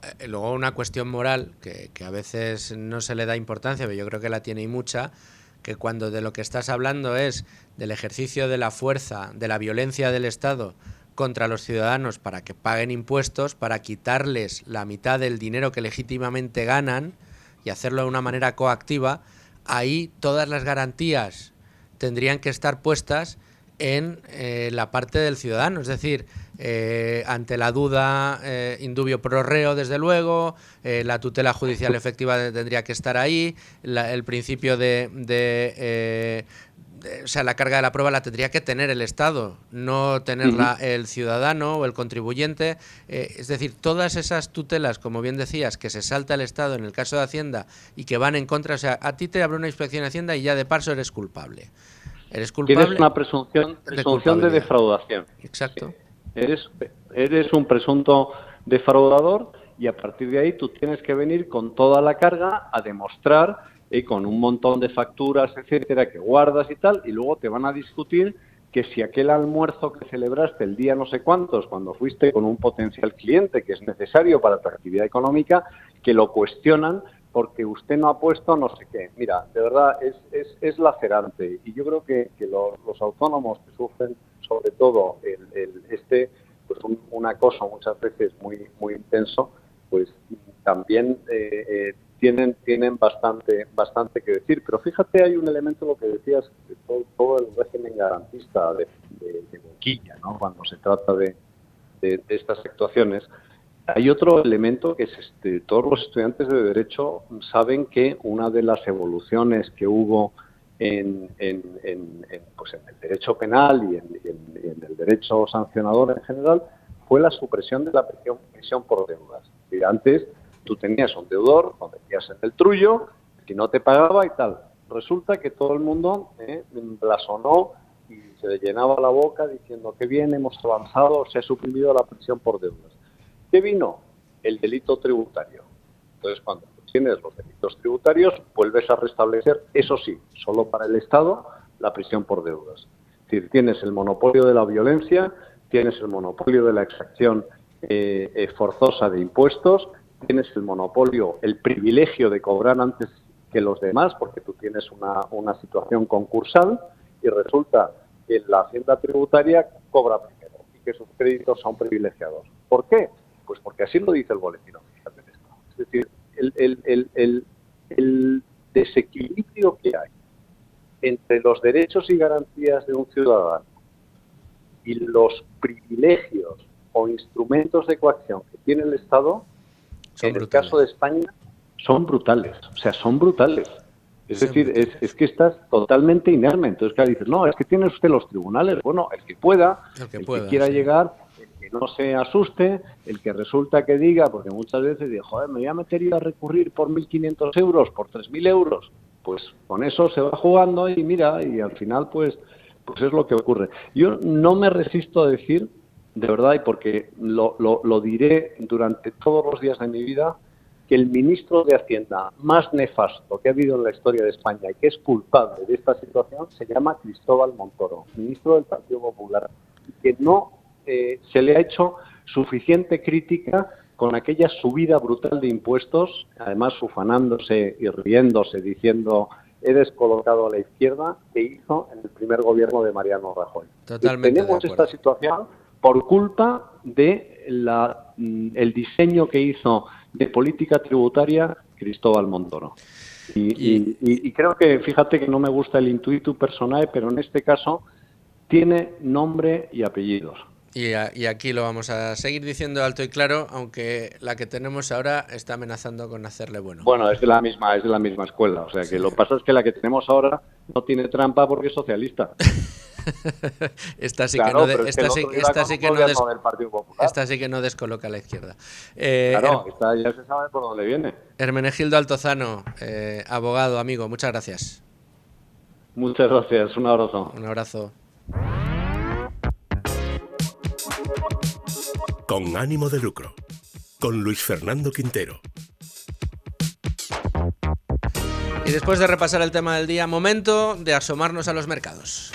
una cuestión moral que a veces no se le da importancia, pero yo creo que la tiene y mucha, que cuando de lo que estás hablando es del ejercicio de la fuerza, de la violencia del Estado contra los ciudadanos para que paguen impuestos, para quitarles la mitad del dinero que legítimamente ganan y hacerlo de una manera coactiva, ahí todas las garantías tendrían que estar puestas en la parte del ciudadano, es decir, ante la duda, indubio pro reo, desde luego, la tutela judicial efectiva tendría que estar ahí, el principio de o sea, la carga de la prueba la tendría que tener el Estado, no tenerla el ciudadano o el contribuyente. Es decir, todas esas tutelas, como bien decías, que se salta el Estado en el caso de Hacienda y que van en contra, o sea, a ti te abre una inspección de Hacienda y ya de paso eres culpable. Eres culpable. Tienes una presunción de defraudación. Exacto. Eres un presunto defraudador y a partir de ahí tú tienes que venir con toda la carga a demostrar con un montón de facturas, etcétera, que guardas y tal, y luego te van a discutir que si aquel almuerzo que celebraste el día no sé cuántos, cuando fuiste con un potencial cliente que es necesario para tu actividad económica, que lo cuestionan porque usted no ha puesto no sé qué. Mira, de verdad, es lacerante. Y yo creo que los autónomos que sufren, sobre todo pues un acoso muchas veces muy intenso, pues también tienen bastante que decir. Pero fíjate, hay un elemento, lo que decías, de todo el régimen garantista de boquilla, ¿no? Cuando se trata de estas actuaciones. Hay otro elemento que es todos los estudiantes de Derecho saben que una de las evoluciones que hubo en el derecho penal y en el derecho sancionador en general fue la supresión de la prisión por deudas. Y antes tú tenías un deudor, lo metías en el trullo, si no te pagaba y tal. Resulta que todo el mundo blasonó y se le llenaba la boca diciendo que bien, hemos avanzado, se ha suprimido la prisión por deudas. ¿Qué vino? El delito tributario. Entonces, cuando tienes los delitos tributarios, vuelves a restablecer, eso sí, solo para el Estado, la prisión por deudas. Es decir, tienes el monopolio de la violencia, tienes el monopolio de la exacción forzosa de impuestos, tienes el monopolio, el privilegio de cobrar antes que los demás, porque tú tienes una situación concursal y resulta que la hacienda tributaria cobra primero y que sus créditos son privilegiados. ¿Por qué? Pues porque así lo dice el boletín oficial del Estado. Es decir, el desequilibrio que hay entre los derechos y garantías de un ciudadano y los privilegios o instrumentos de coacción que tiene el Estado, en el caso de España, son brutales. O sea, son brutales. Es decir, es que estás totalmente inerme. Entonces, claro, dices, no, es que tiene usted los tribunales. Bueno, el que pueda, el que quiera llegar, el que no se asuste, el que resulta que diga, porque muchas veces digo, joder, me voy a meter y a recurrir por 1.500 euros, por 3.000 euros. Pues con eso se va jugando y mira, y al final pues es lo que ocurre. Yo no me resisto a decir, de verdad, y porque lo diré durante todos los días de mi vida, que el ministro de Hacienda más nefasto que ha habido en la historia de España y que es culpable de esta situación se llama Cristóbal Montoro, ministro del Partido Popular, y que no se le ha hecho suficiente crítica con aquella subida brutal de impuestos, además ufanándose y riéndose, diciendo he descolocado a la izquierda, que hizo en el primer gobierno de Mariano Rajoy. Totalmente. Tenemos esta situación por culpa de el diseño que hizo de política tributaria Cristóbal Montoro. Y creo que, fíjate que no me gusta el intuitu personae, pero en este caso tiene nombre y apellidos. Y aquí lo vamos a seguir diciendo alto y claro, aunque la que tenemos ahora está amenazando con hacerle bueno. Bueno, es de la misma escuela. O sea, que lo que pasa es que la que tenemos ahora no tiene trampa porque es socialista. Esta sí claro, que no descoloca a la izquierda. Claro, esta ya se sabe por dónde viene. Hermenegildo Altozano, abogado, amigo, muchas gracias. Muchas gracias, un abrazo. Un abrazo. Con ánimo de lucro, con Luis Fernando Quintero. Y después de repasar el tema del día, momento de asomarnos a los mercados.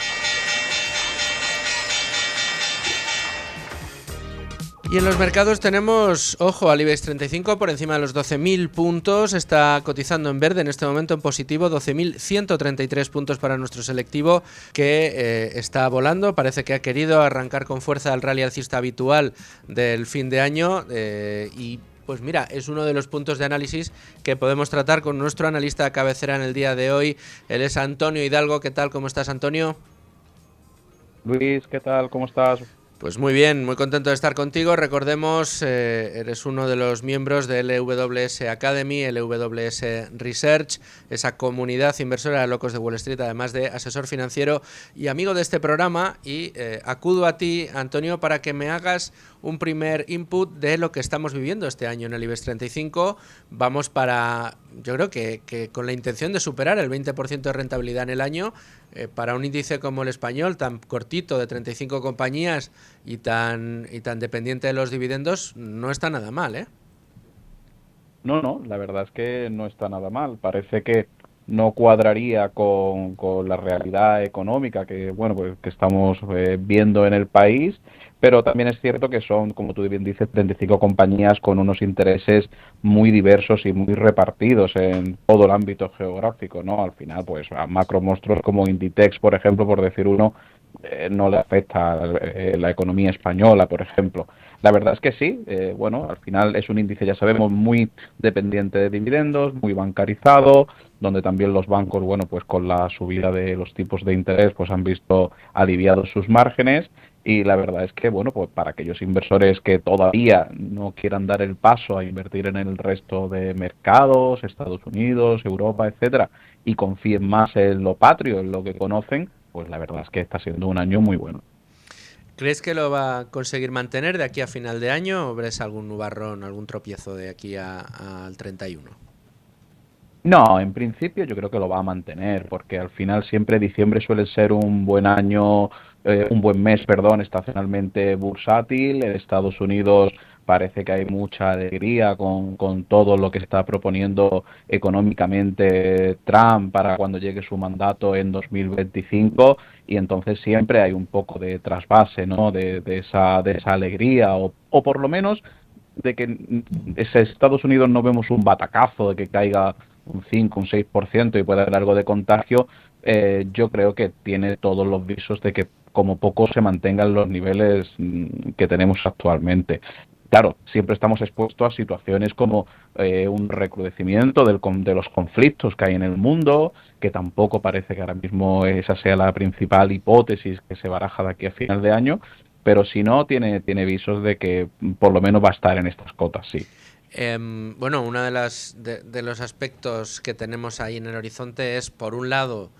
Y en los mercados tenemos, ojo, al IBEX 35 por encima de los 12.000 puntos, está cotizando en verde en este momento en positivo, 12.133 puntos para nuestro selectivo que está volando, parece que ha querido arrancar con fuerza el rally alcista habitual del fin de año y pues mira, es uno de los puntos de análisis que podemos tratar con nuestro analista de cabecera en el día de hoy, él es Antonio Hidalgo. ¿Qué tal? ¿Cómo estás, Antonio? Luis, ¿qué tal? ¿Cómo estás? Pues muy bien, muy contento de estar contigo. Recordemos, eres uno de los miembros de LWS Academy, LWS Research, esa comunidad inversora de locos de Wall Street, además de asesor financiero y amigo de este programa. Y acudo a ti, Antonio, para que me hagas un primer input de lo que estamos viviendo este año en el IBEX 35. Vamos para, yo creo que con la intención de superar el 20% de rentabilidad en el año, para un índice como el español, tan cortito, de 35 compañías y tan dependiente de los dividendos, no está nada mal, ¿eh? No, la verdad es que no está nada mal. Parece que no cuadraría con la realidad económica que, bueno, pues que estamos viendo en el país, pero también es cierto que son, como tú bien dices, 35 compañías con unos intereses muy diversos y muy repartidos en todo el ámbito geográfico, ¿no? Al final, pues a macromonstruos como Inditex, por ejemplo, por decir uno, no le afecta la economía española, por ejemplo. La verdad es que sí, bueno, al final es un índice, ya sabemos, muy dependiente de dividendos, muy bancarizado, donde también los bancos, bueno, pues con la subida de los tipos de interés, pues han visto aliviados sus márgenes. Y la verdad es que, bueno, pues para aquellos inversores que todavía no quieran dar el paso a invertir en el resto de mercados, Estados Unidos, Europa, etcétera, y confíen más en lo patrio, en lo que conocen, pues la verdad es que está siendo un año muy bueno. ¿Crees que lo va a conseguir mantener de aquí a final de año o ves algún nubarrón, algún tropiezo de aquí al 31? No, en principio yo creo que lo va a mantener, porque al final siempre diciembre suele ser un buen año, un buen mes, perdón, estacionalmente bursátil. En Estados Unidos parece que hay mucha alegría con todo lo que está proponiendo económicamente Trump para cuando llegue su mandato en 2025, y entonces siempre hay un poco de trasvase, ¿no? de esa alegría, o por lo menos de que en Estados Unidos no vemos un batacazo de que caiga un 5, un 6% y puede haber algo de contagio. Yo creo que tiene todos los visos de que como poco se mantengan los niveles que tenemos actualmente. Claro, siempre estamos expuestos a situaciones como un recrudecimiento de los conflictos que hay en el mundo, que tampoco parece que ahora mismo esa sea la principal hipótesis que se baraja de aquí a final de año, pero si no, tiene visos de que por lo menos va a estar en estas cotas, sí. Bueno, uno de los aspectos que tenemos ahí en el horizonte es, por un lado,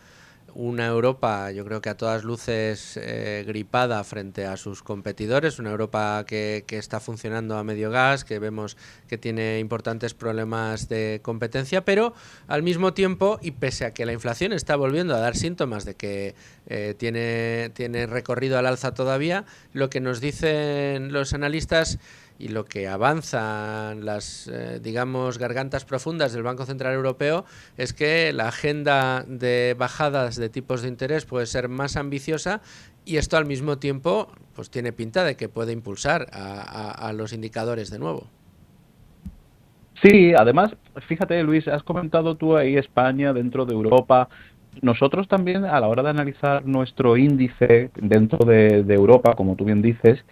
una Europa, yo creo que a todas luces gripada frente a sus competidores, una Europa que está funcionando a medio gas, que vemos que tiene importantes problemas de competencia, pero al mismo tiempo, y pese a que la inflación está volviendo a dar síntomas de que tiene recorrido al alza todavía, lo que nos dicen los analistas y lo que avanzan las, digamos, gargantas profundas del Banco Central Europeo es que la agenda de bajadas de tipos de interés puede ser más ambiciosa, y esto al mismo tiempo pues tiene pinta de que puede impulsar a los indicadores de nuevo. Sí, además, fíjate, Luis, has comentado tú ahí España dentro de Europa. Nosotros también, a la hora de analizar nuestro índice dentro de Europa, como tú bien dices,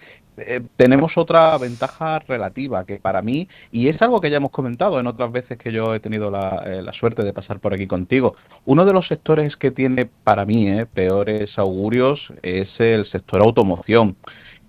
tenemos otra ventaja relativa que para mí, y es algo que ya hemos comentado en otras veces que yo he tenido la suerte de pasar por aquí contigo, uno de los sectores que tiene para mí peores augurios es el sector automoción.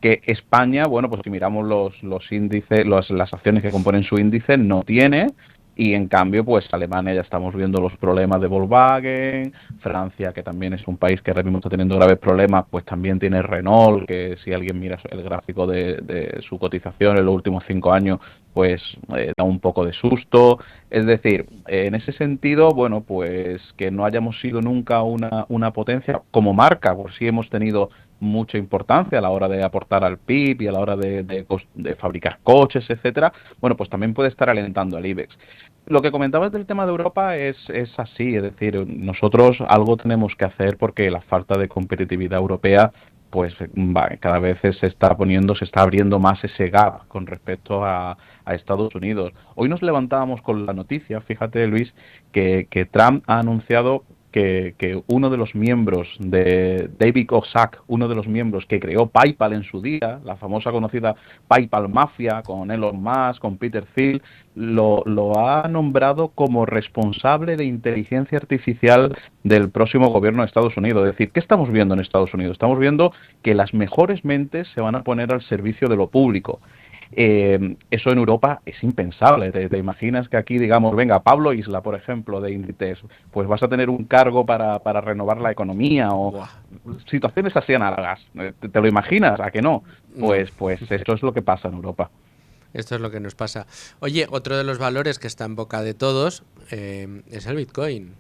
Que España, bueno, pues si miramos los índices, las acciones que componen su índice, no tiene. Y en cambio, pues Alemania ya estamos viendo los problemas de Volkswagen, Francia, que también es un país que ahora mismo está teniendo graves problemas, pues también tiene Renault, que si alguien mira el gráfico de su cotización en los últimos 5 años, pues da un poco de susto. Es decir, en ese sentido, bueno, pues que no hayamos sido nunca una potencia como marca, por si hemos tenido mucha importancia a la hora de aportar al PIB y a la hora de fabricar coches, etcétera, bueno, pues también puede estar alentando al IBEX. Lo que comentabas del tema de Europa es así, es decir, nosotros algo tenemos que hacer porque la falta de competitividad europea pues cada vez se está abriendo más ese gap con respecto a Estados Unidos. Hoy nos levantábamos con la noticia, fíjate Luis, que Trump ha anunciado que uno de los miembros de David Ozak, uno de los miembros que creó PayPal en su día, la famosa conocida PayPal Mafia, con Elon Musk, con Peter Thiel, lo ha nombrado como responsable de inteligencia artificial del próximo gobierno de Estados Unidos. Es decir, ¿qué estamos viendo en Estados Unidos? Estamos viendo que las mejores mentes se van a poner al servicio de lo público. Eso en Europa es impensable. ¿Te imaginas que aquí digamos, venga, Pablo Isla, por ejemplo, de Inditex, pues vas a tener un cargo para renovar la economía o situaciones así análogas? ¿Te lo imaginas? ¿A que no? Pues esto es lo que pasa en Europa. Esto es lo que nos pasa. Oye, otro de los valores que está en boca de todos es el Bitcoin.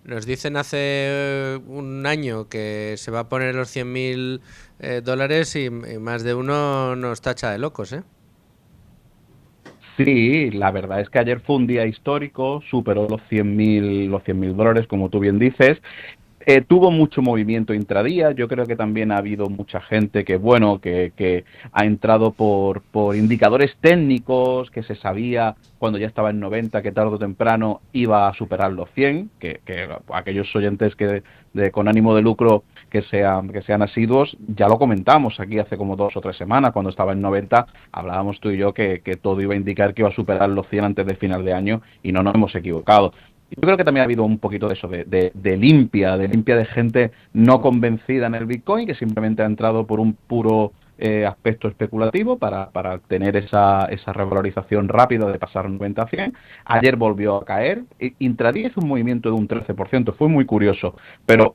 Nos dicen hace un año que se va a poner los 100.000 dólares y más de uno nos tacha de locos, ¿eh? Sí, la verdad es que ayer fue un día histórico, superó los 100.000 dólares, como tú bien dices. Tuvo mucho movimiento intradía. Yo creo que también ha habido mucha gente que ha entrado por indicadores técnicos, que se sabía cuando ya estaba en 90 que tarde o temprano iba a superar los 100, que aquellos oyentes con ánimo de lucro que sean asiduos, ya lo comentamos aquí hace como 2 o 3 semanas, cuando estaba en 90, hablábamos tú y yo que todo iba a indicar que iba a superar los 100 antes de final de año y no nos hemos equivocado. Yo creo que también ha habido un poquito de eso, de limpia de gente no convencida en el Bitcoin, que simplemente ha entrado por un puro aspecto especulativo para tener esa revalorización rápida de pasar 90 a 100. Ayer volvió a caer. Intradía hizo un movimiento de un 13%, fue muy curioso, pero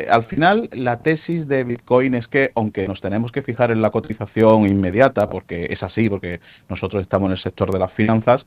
al final la tesis de Bitcoin es que, aunque nos tenemos que fijar en la cotización inmediata, porque es así, porque nosotros estamos en el sector de las finanzas,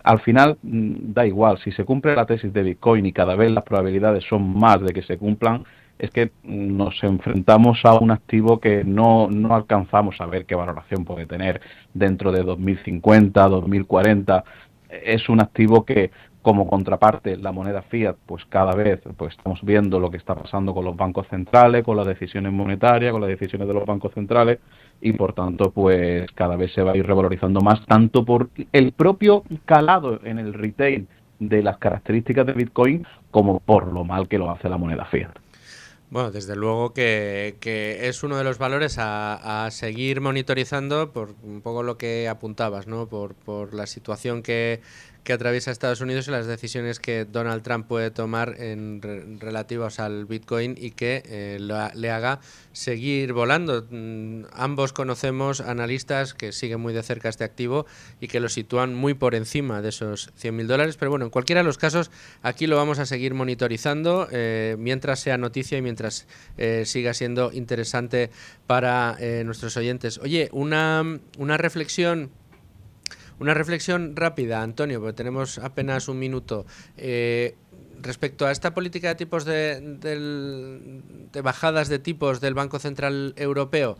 al final da igual, si se cumple la tesis de Bitcoin y cada vez las probabilidades son más de que se cumplan, es que nos enfrentamos a un activo que no alcanzamos a ver qué valoración puede tener dentro de 2050, 2040. Es un activo que, como contraparte, la moneda fiat, pues cada vez estamos viendo lo que está pasando con los bancos centrales, con las decisiones monetarias, con las decisiones de los bancos centrales, y por tanto pues cada vez se va a ir revalorizando más, tanto por el propio calado en el retail de las características de Bitcoin como por lo mal que lo hace la moneda fiat. Bueno, desde luego que es uno de los valores a seguir monitorizando por un poco lo que apuntabas, ¿no? Por la situación que atraviesa Estados Unidos y las decisiones que Donald Trump puede tomar relativas al Bitcoin y que le haga seguir volando. Ambos conocemos analistas que siguen muy de cerca este activo y que lo sitúan muy por encima de esos 100.000 dólares, pero bueno, en cualquiera de los casos aquí lo vamos a seguir monitorizando mientras sea noticia y mientras siga siendo interesante para nuestros oyentes. Oye, una reflexión rápida, Antonio, porque tenemos apenas un minuto. Respecto a esta política de tipos de bajadas de tipos del Banco Central Europeo,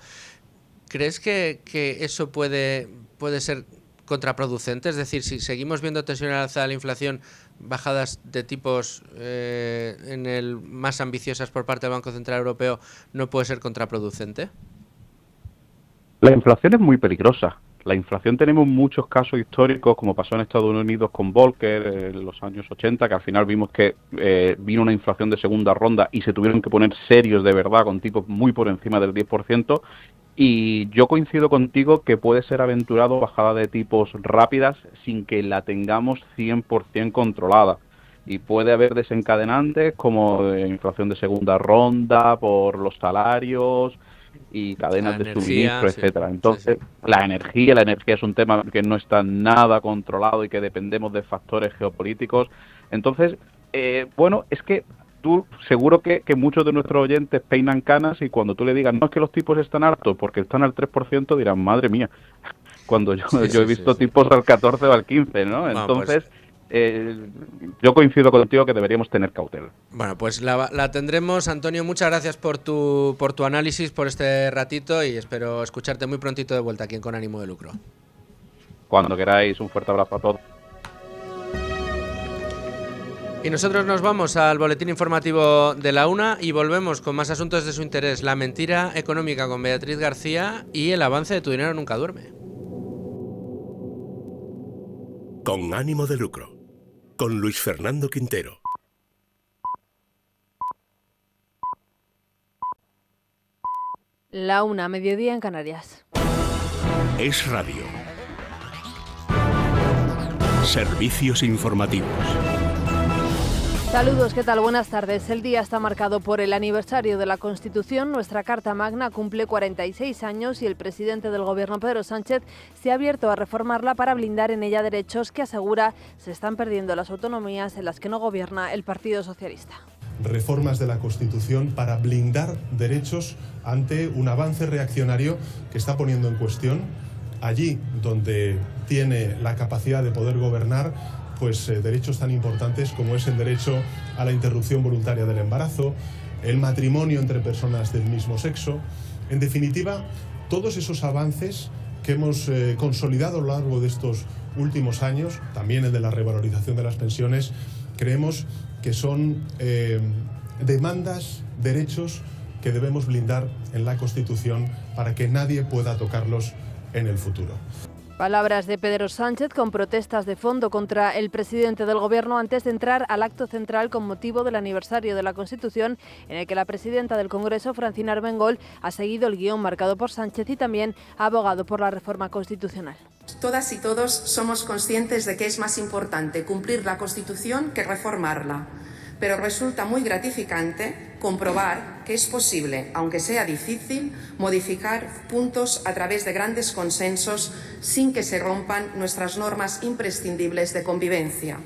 ¿crees que eso puede ser contraproducente? Es decir, si seguimos viendo tensión al alza de la inflación, bajadas de tipos más ambiciosas por parte del Banco Central Europeo, ¿no puede ser contraproducente? La inflación es muy peligrosa. La inflación, tenemos muchos casos históricos, como pasó en Estados Unidos con Volcker en los años 80, que al final vimos que vino una inflación de segunda ronda y se tuvieron que poner serios de verdad, con tipos muy por encima del 10%. Y yo coincido contigo que puede ser aventurado bajada de tipos rápidas sin que la tengamos 100% controlada. Y puede haber desencadenantes como inflación de segunda ronda por los salarios y cadenas de suministro, etcétera. Entonces, sí. La energía es un tema que no está nada controlado y que dependemos de factores geopolíticos. Entonces, bueno, es que tú seguro que muchos de nuestros oyentes peinan canas y cuando tú le digas, no es que los tipos están altos porque están al 3%, dirán, madre mía, cuando yo he visto tipos al 14 o al 15, ¿no? Entonces... yo coincido contigo que deberíamos tener cautela. Bueno, pues la tendremos. Antonio, muchas gracias por tu análisis, por este ratito, y espero escucharte muy prontito de vuelta aquí en Con Ánimo de Lucro. Cuando queráis, un fuerte abrazo a todos. Y nosotros nos vamos al boletín informativo de la 1 y volvemos con más asuntos de su interés. La mentira económica con Beatriz García y el avance de Tu dinero nunca duerme. Con Ánimo de Lucro, con Luis Fernando Quintero. 1:00, mediodía en Canarias. Es Radio. Servicios informativos. Saludos, ¿qué tal? Buenas tardes. El día está marcado por el aniversario de la Constitución. Nuestra Carta Magna cumple 46 años y el presidente del Gobierno, Pedro Sánchez, se ha abierto a reformarla para blindar en ella derechos que, asegura, se están perdiendo las autonomías en las que no gobierna el Partido Socialista. Reformas de la Constitución para blindar derechos ante un avance reaccionario que está poniendo en cuestión allí donde tiene la capacidad de poder gobernar, pues derechos tan importantes como es el derecho a la interrupción voluntaria del embarazo, el matrimonio entre personas del mismo sexo. En definitiva, todos esos avances que hemos consolidado a lo largo de estos últimos años, también el de la revalorización de las pensiones, creemos que son demandas, derechos que debemos blindar en la Constitución para que nadie pueda tocarlos en el futuro. Palabras de Pedro Sánchez con protestas de fondo contra el presidente del Gobierno antes de entrar al acto central con motivo del aniversario de la Constitución, en el que la presidenta del Congreso, Francina Armengol, ha seguido el guión marcado por Sánchez y también ha abogado por la reforma constitucional. Todas y todos somos conscientes de que es más importante cumplir la Constitución que reformarla, pero resulta muy gratificante comprobar que es posible, aunque sea difícil, modificar puntos a través de grandes consensos sin que se rompan nuestras normas imprescindibles de convivencia.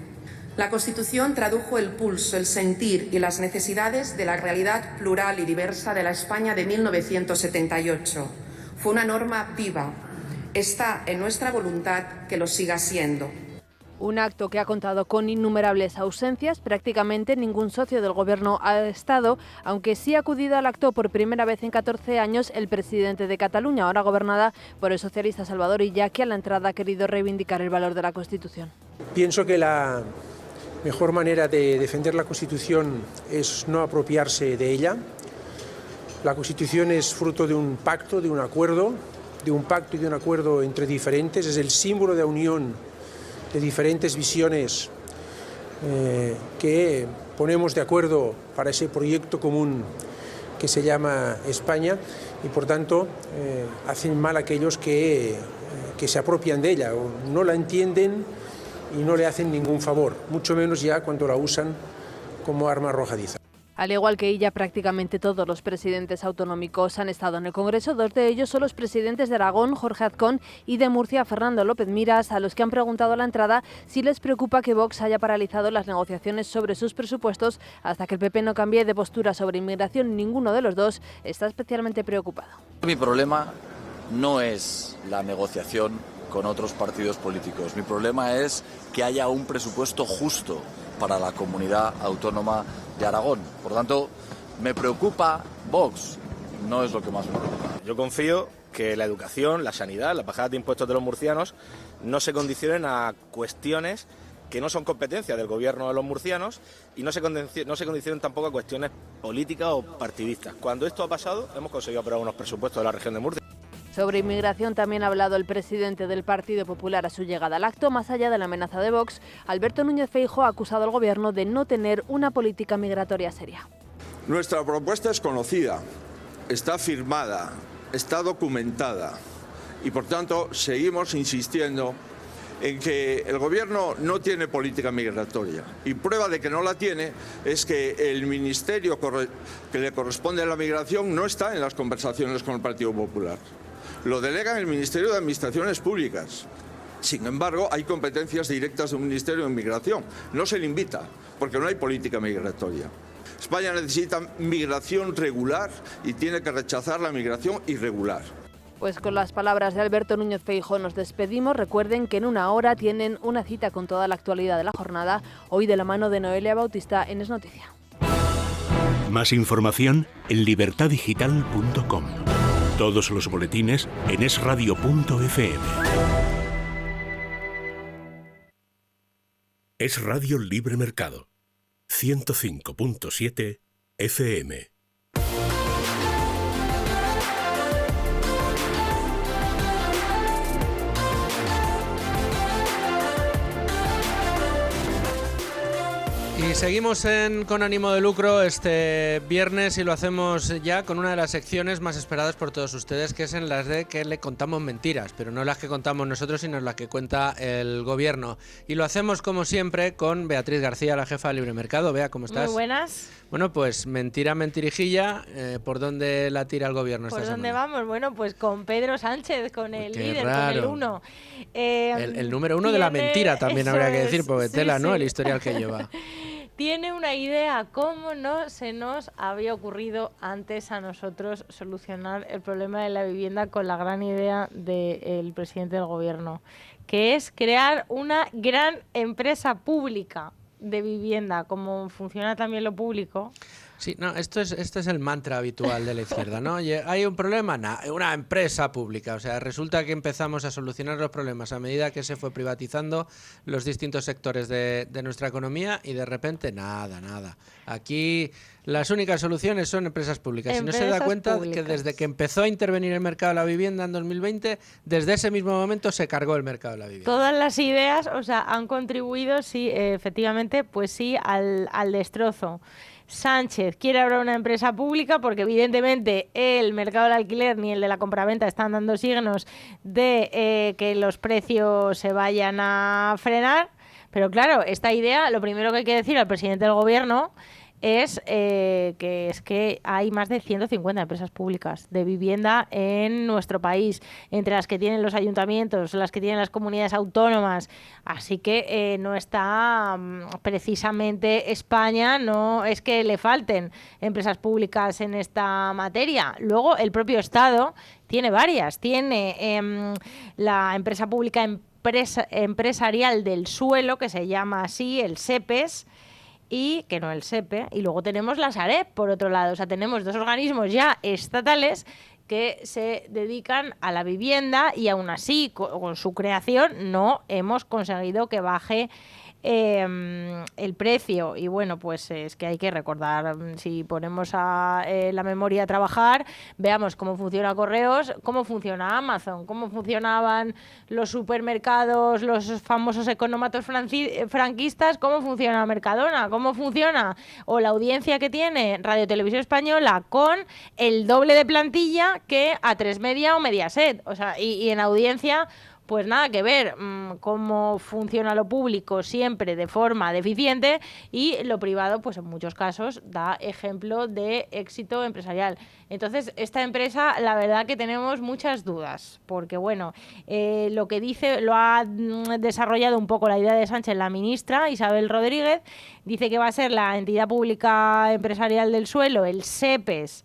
La Constitución tradujo el pulso, el sentir y las necesidades de la realidad plural y diversa de la España de 1978. Fue una norma viva. Está en nuestra voluntad que lo siga siendo. Un acto que ha contado con innumerables ausencias. Prácticamente ningún socio del Gobierno ha estado, aunque sí ha acudido al acto por primera vez en 14 años el presidente de Cataluña, ahora gobernada por el socialista Salvador Illa, que a la entrada ha querido reivindicar el valor de la Constitución. Pienso que la mejor manera de defender la Constitución es no apropiarse de ella. La Constitución es fruto de un pacto, de un acuerdo, entre diferentes. Es el símbolo de unión de diferentes visiones que ponemos de acuerdo para ese proyecto común que se llama España, y por tanto hacen mal aquellos que se apropian de ella o no la entienden y no le hacen ningún favor, mucho menos ya cuando la usan como arma arrojadiza. Al igual que ella, prácticamente todos los presidentes autonómicos han estado en el Congreso. Dos de ellos son los presidentes de Aragón, Jorge Azcón, y de Murcia, Fernando López Miras, a los que han preguntado a la entrada si les preocupa que Vox haya paralizado las negociaciones sobre sus presupuestos hasta que el PP no cambie de postura sobre inmigración. Ninguno de los dos está especialmente preocupado. Mi problema no es la negociación con otros partidos políticos. Mi problema es que haya un presupuesto justo para la comunidad autónoma de Aragón. Por tanto, me preocupa Vox, no es lo que más me preocupa. Yo confío que la educación, la sanidad, las bajadas de impuestos de los murcianos no se condicionen a cuestiones que no son competencia del gobierno de los murcianos y no se condicionen tampoco a cuestiones políticas o partidistas. Cuando esto ha pasado, hemos conseguido aprobar unos presupuestos de la región de Murcia. Sobre inmigración también ha hablado el presidente del Partido Popular a su llegada al acto. Más allá de la amenaza de Vox, Alberto Núñez Feijóo ha acusado al Gobierno de no tener una política migratoria seria. Nuestra propuesta es conocida, está firmada, está documentada y, por tanto, seguimos insistiendo en que el Gobierno no tiene política migratoria. Y prueba de que no la tiene es que el ministerio que le corresponde a la migración no está en las conversaciones con el Partido Popular. Lo delega en el Ministerio de Administraciones Públicas. Sin embargo, hay competencias directas de un Ministerio de Migración. No se le invita, porque no hay política migratoria. España necesita migración regular y tiene que rechazar la migración irregular. Pues con las palabras de Alberto Núñez Feijóo nos despedimos. Recuerden que en una hora tienen una cita con toda la actualidad de la jornada, hoy de la mano de Noelia Bautista en Es Noticia. Más información en libertadigital.com. Todos los boletines en esradio.fm. Es Radio Libre Mercado. 105.7 FM. Y seguimos con ánimo de lucro este viernes y lo hacemos ya con una de las secciones más esperadas por todos ustedes, que es en las de que le contamos mentiras, pero no las que contamos nosotros, sino las que cuenta el gobierno. Y lo hacemos como siempre con Beatriz García, la jefa de Libre Mercado. Bea, ¿cómo estás? Muy buenas. Bueno, pues mentira, mentirijilla, ¿por dónde la tira el gobierno esta semana? ¿Por dónde vamos? Bueno, pues con Pedro Sánchez, con el líder, con el uno. El número uno de la mentira también habría que decir, porque tela, ¿no? El historial que lleva. Tiene una idea, ¿cómo no se nos había ocurrido antes a nosotros solucionar el problema de la vivienda con la gran idea del presidente del gobierno? Que es crear una gran empresa pública de vivienda, como funciona también lo público. Sí, no, esto es el mantra habitual de la izquierda, ¿no? Oye, ¿hay un problema? Una empresa pública. O sea, resulta que empezamos a solucionar los problemas a medida que se fue privatizando los distintos sectores de nuestra economía y de repente nada. Aquí las únicas soluciones son empresas públicas. Y no se da cuenta que desde que empezó a intervenir el mercado de la vivienda en 2020, desde ese mismo momento se cargó el mercado de la vivienda. Todas las ideas, o sea, han contribuido, sí, efectivamente, pues sí, al destrozo. Sánchez quiere ahora una empresa pública porque evidentemente el mercado del alquiler ni el de la compraventa están dando signos de que los precios se vayan a frenar. Pero claro, esta idea, lo primero que hay que decir al presidente del gobierno es que hay más de 150 empresas públicas de vivienda en nuestro país, entre las que tienen los ayuntamientos, las que tienen las comunidades autónomas, así que no está precisamente España, no es que le falten empresas públicas en esta materia. Luego el propio Estado tiene varias, tiene la empresa pública empresarial del suelo, que se llama así, el SEPES, y que no el SEPE, y luego tenemos la Sareb por otro lado. O sea, tenemos dos organismos ya estatales que se dedican a la vivienda y aún así con su creación no hemos conseguido que baje el precio. Y bueno, pues es que hay que recordar, si ponemos a la memoria a trabajar, veamos cómo funciona Correos, cómo funciona Amazon, cómo funcionaban los supermercados, los famosos económatos franquistas, cómo funciona Mercadona, cómo funciona o la audiencia que tiene Radio Televisión Española con el doble de plantilla que A3 Media o Mediaset. O sea, y en audiencia pues nada que ver, cómo funciona lo público siempre de forma deficiente y lo privado pues en muchos casos da ejemplo de éxito empresarial. Entonces esta empresa la verdad que tenemos muchas dudas porque bueno, lo que dice lo ha desarrollado un poco la idea de Sánchez la ministra Isabel Rodríguez, dice que va a ser la entidad pública empresarial del suelo, el SEPES,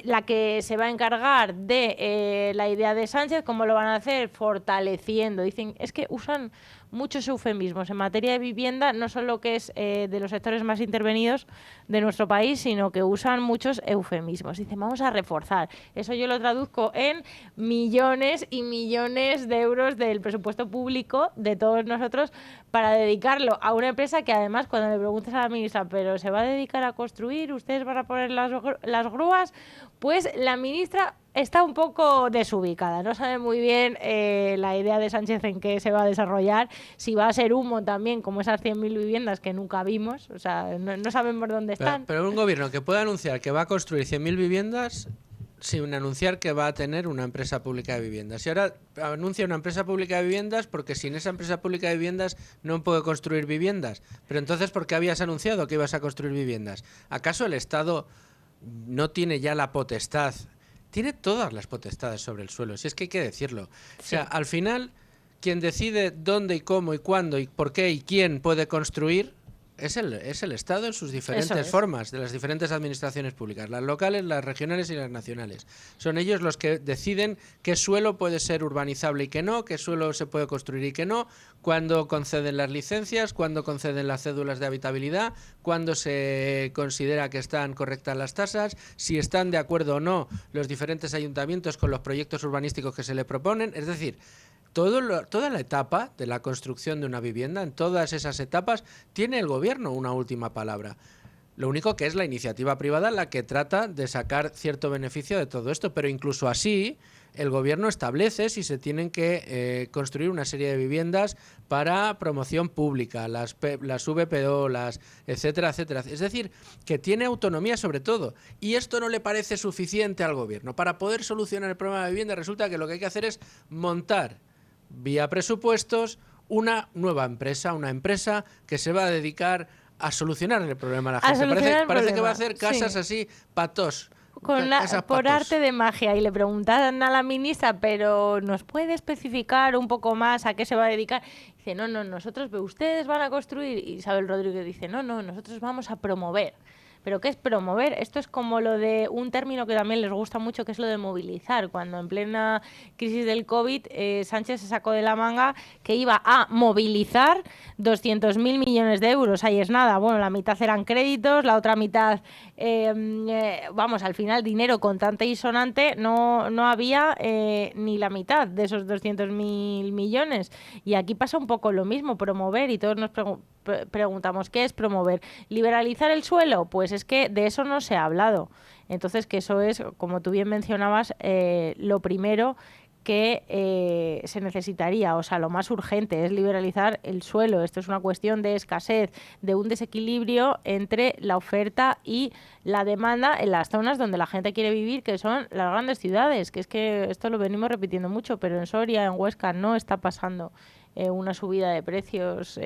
la que se va a encargar de la idea de Sánchez. ¿Cómo lo van a hacer? Fortaleciendo. Dicen, es que usan muchos eufemismos en materia de vivienda, no solo que es de los sectores más intervenidos de nuestro país, sino que usan muchos eufemismos. Dicen, vamos a reforzar. Eso yo lo traduzco en millones y millones de euros del presupuesto público de todos nosotros para dedicarlo a una empresa que además, cuando le preguntas a la ministra, ¿pero se va a dedicar a construir? ¿Ustedes van a poner las grúas? Pues la ministra está un poco desubicada, no sabe muy bien la idea de Sánchez en qué se va a desarrollar, si va a ser humo también, como esas 100.000 viviendas que nunca vimos, o sea, no sabemos dónde están. Pero un gobierno que pueda anunciar que va a construir 100.000 viviendas sin anunciar que va a tener una empresa pública de viviendas. Y ahora anuncia una empresa pública de viviendas porque sin esa empresa pública de viviendas no puede construir viviendas. Pero entonces, ¿por qué habías anunciado que ibas a construir viviendas? ¿Acaso el Estado no tiene ya la potestad? Tiene todas las potestades sobre el suelo, si es que hay que decirlo. Sí. O sea, al final, quien decide dónde y cómo y cuándo y por qué y quién puede construir es el Estado en sus diferentes formas, de las diferentes administraciones públicas, las locales, las regionales y las nacionales. Son ellos los que deciden qué suelo puede ser urbanizable y qué no, qué suelo se puede construir y qué no, cuándo conceden las licencias, cuándo conceden las cédulas de habitabilidad, cuándo se considera que están correctas las tasas, si están de acuerdo o no los diferentes ayuntamientos con los proyectos urbanísticos que se le proponen. Es decir, toda la etapa de la construcción de una vivienda, en todas esas etapas, tiene el gobierno una última palabra. Lo único que es la iniciativa privada la que trata de sacar cierto beneficio de todo esto, pero incluso así el gobierno establece si se tienen que construir una serie de viviendas para promoción pública, las VPO, etcétera, etcétera. Es decir, que tiene autonomía sobre todo. Y esto no le parece suficiente al gobierno. Para poder solucionar el problema de la vivienda resulta que lo que hay que hacer es montar, vía presupuestos, una nueva empresa, una empresa que se va a dedicar a solucionar el problema a la gente. Parece que va a hacer casas así, patos. Por arte de magia. Y le preguntan a la ministra, pero ¿nos puede especificar un poco más a qué se va a dedicar? Dice, no, nosotros, ustedes van a construir. Y Isabel Rodríguez dice, no, nosotros vamos a promover. ¿Pero qué es promover? Esto es como lo de un término que también les gusta mucho, que es lo de movilizar. Cuando en plena crisis del COVID, Sánchez se sacó de la manga que iba a movilizar 200.000 millones de euros. Ahí es nada. Bueno, la mitad eran créditos, la otra mitad, al final dinero contante y sonante, no había ni la mitad de esos 200.000 millones. Y aquí pasa un poco lo mismo, promover, y todos nos preguntamos, ¿qué es promover? ¿Liberalizar el suelo? Pues es que de eso no se ha hablado. Entonces, que eso es, como tú bien mencionabas, lo primero que se necesitaría, o sea, lo más urgente es liberalizar el suelo. Esto es una cuestión de escasez, de un desequilibrio entre la oferta y la demanda en las zonas donde la gente quiere vivir, que son las grandes ciudades, que es que esto lo venimos repitiendo mucho, pero en Soria, en Huesca, no está pasando una subida de precios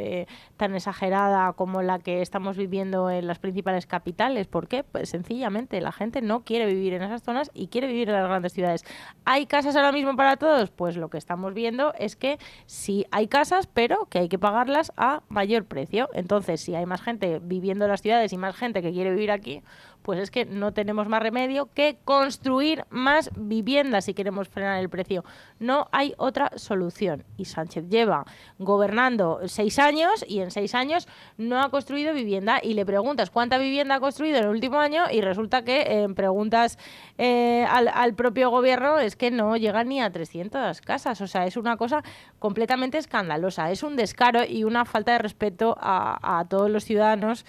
tan exagerada como la que estamos viviendo en las principales capitales. ¿Por qué? Pues sencillamente la gente no quiere vivir en esas zonas y quiere vivir en las grandes ciudades. ¿Hay casas ahora mismo para todos? Pues lo que estamos viendo es que sí hay casas, pero que hay que pagarlas a mayor precio. Entonces, si hay más gente viviendo en las ciudades y más gente que quiere vivir aquí, pues es que no tenemos más remedio que construir más viviendas si queremos frenar el precio. No hay otra solución. Y Sánchez lleva gobernando 6 años y en 6 años no ha construido vivienda, y le preguntas cuánta vivienda ha construido en el último año y resulta que preguntas al propio gobierno es que no llega ni a 300 casas. O sea, es una cosa completamente escandalosa. Es un descaro y una falta de respeto a todos los ciudadanos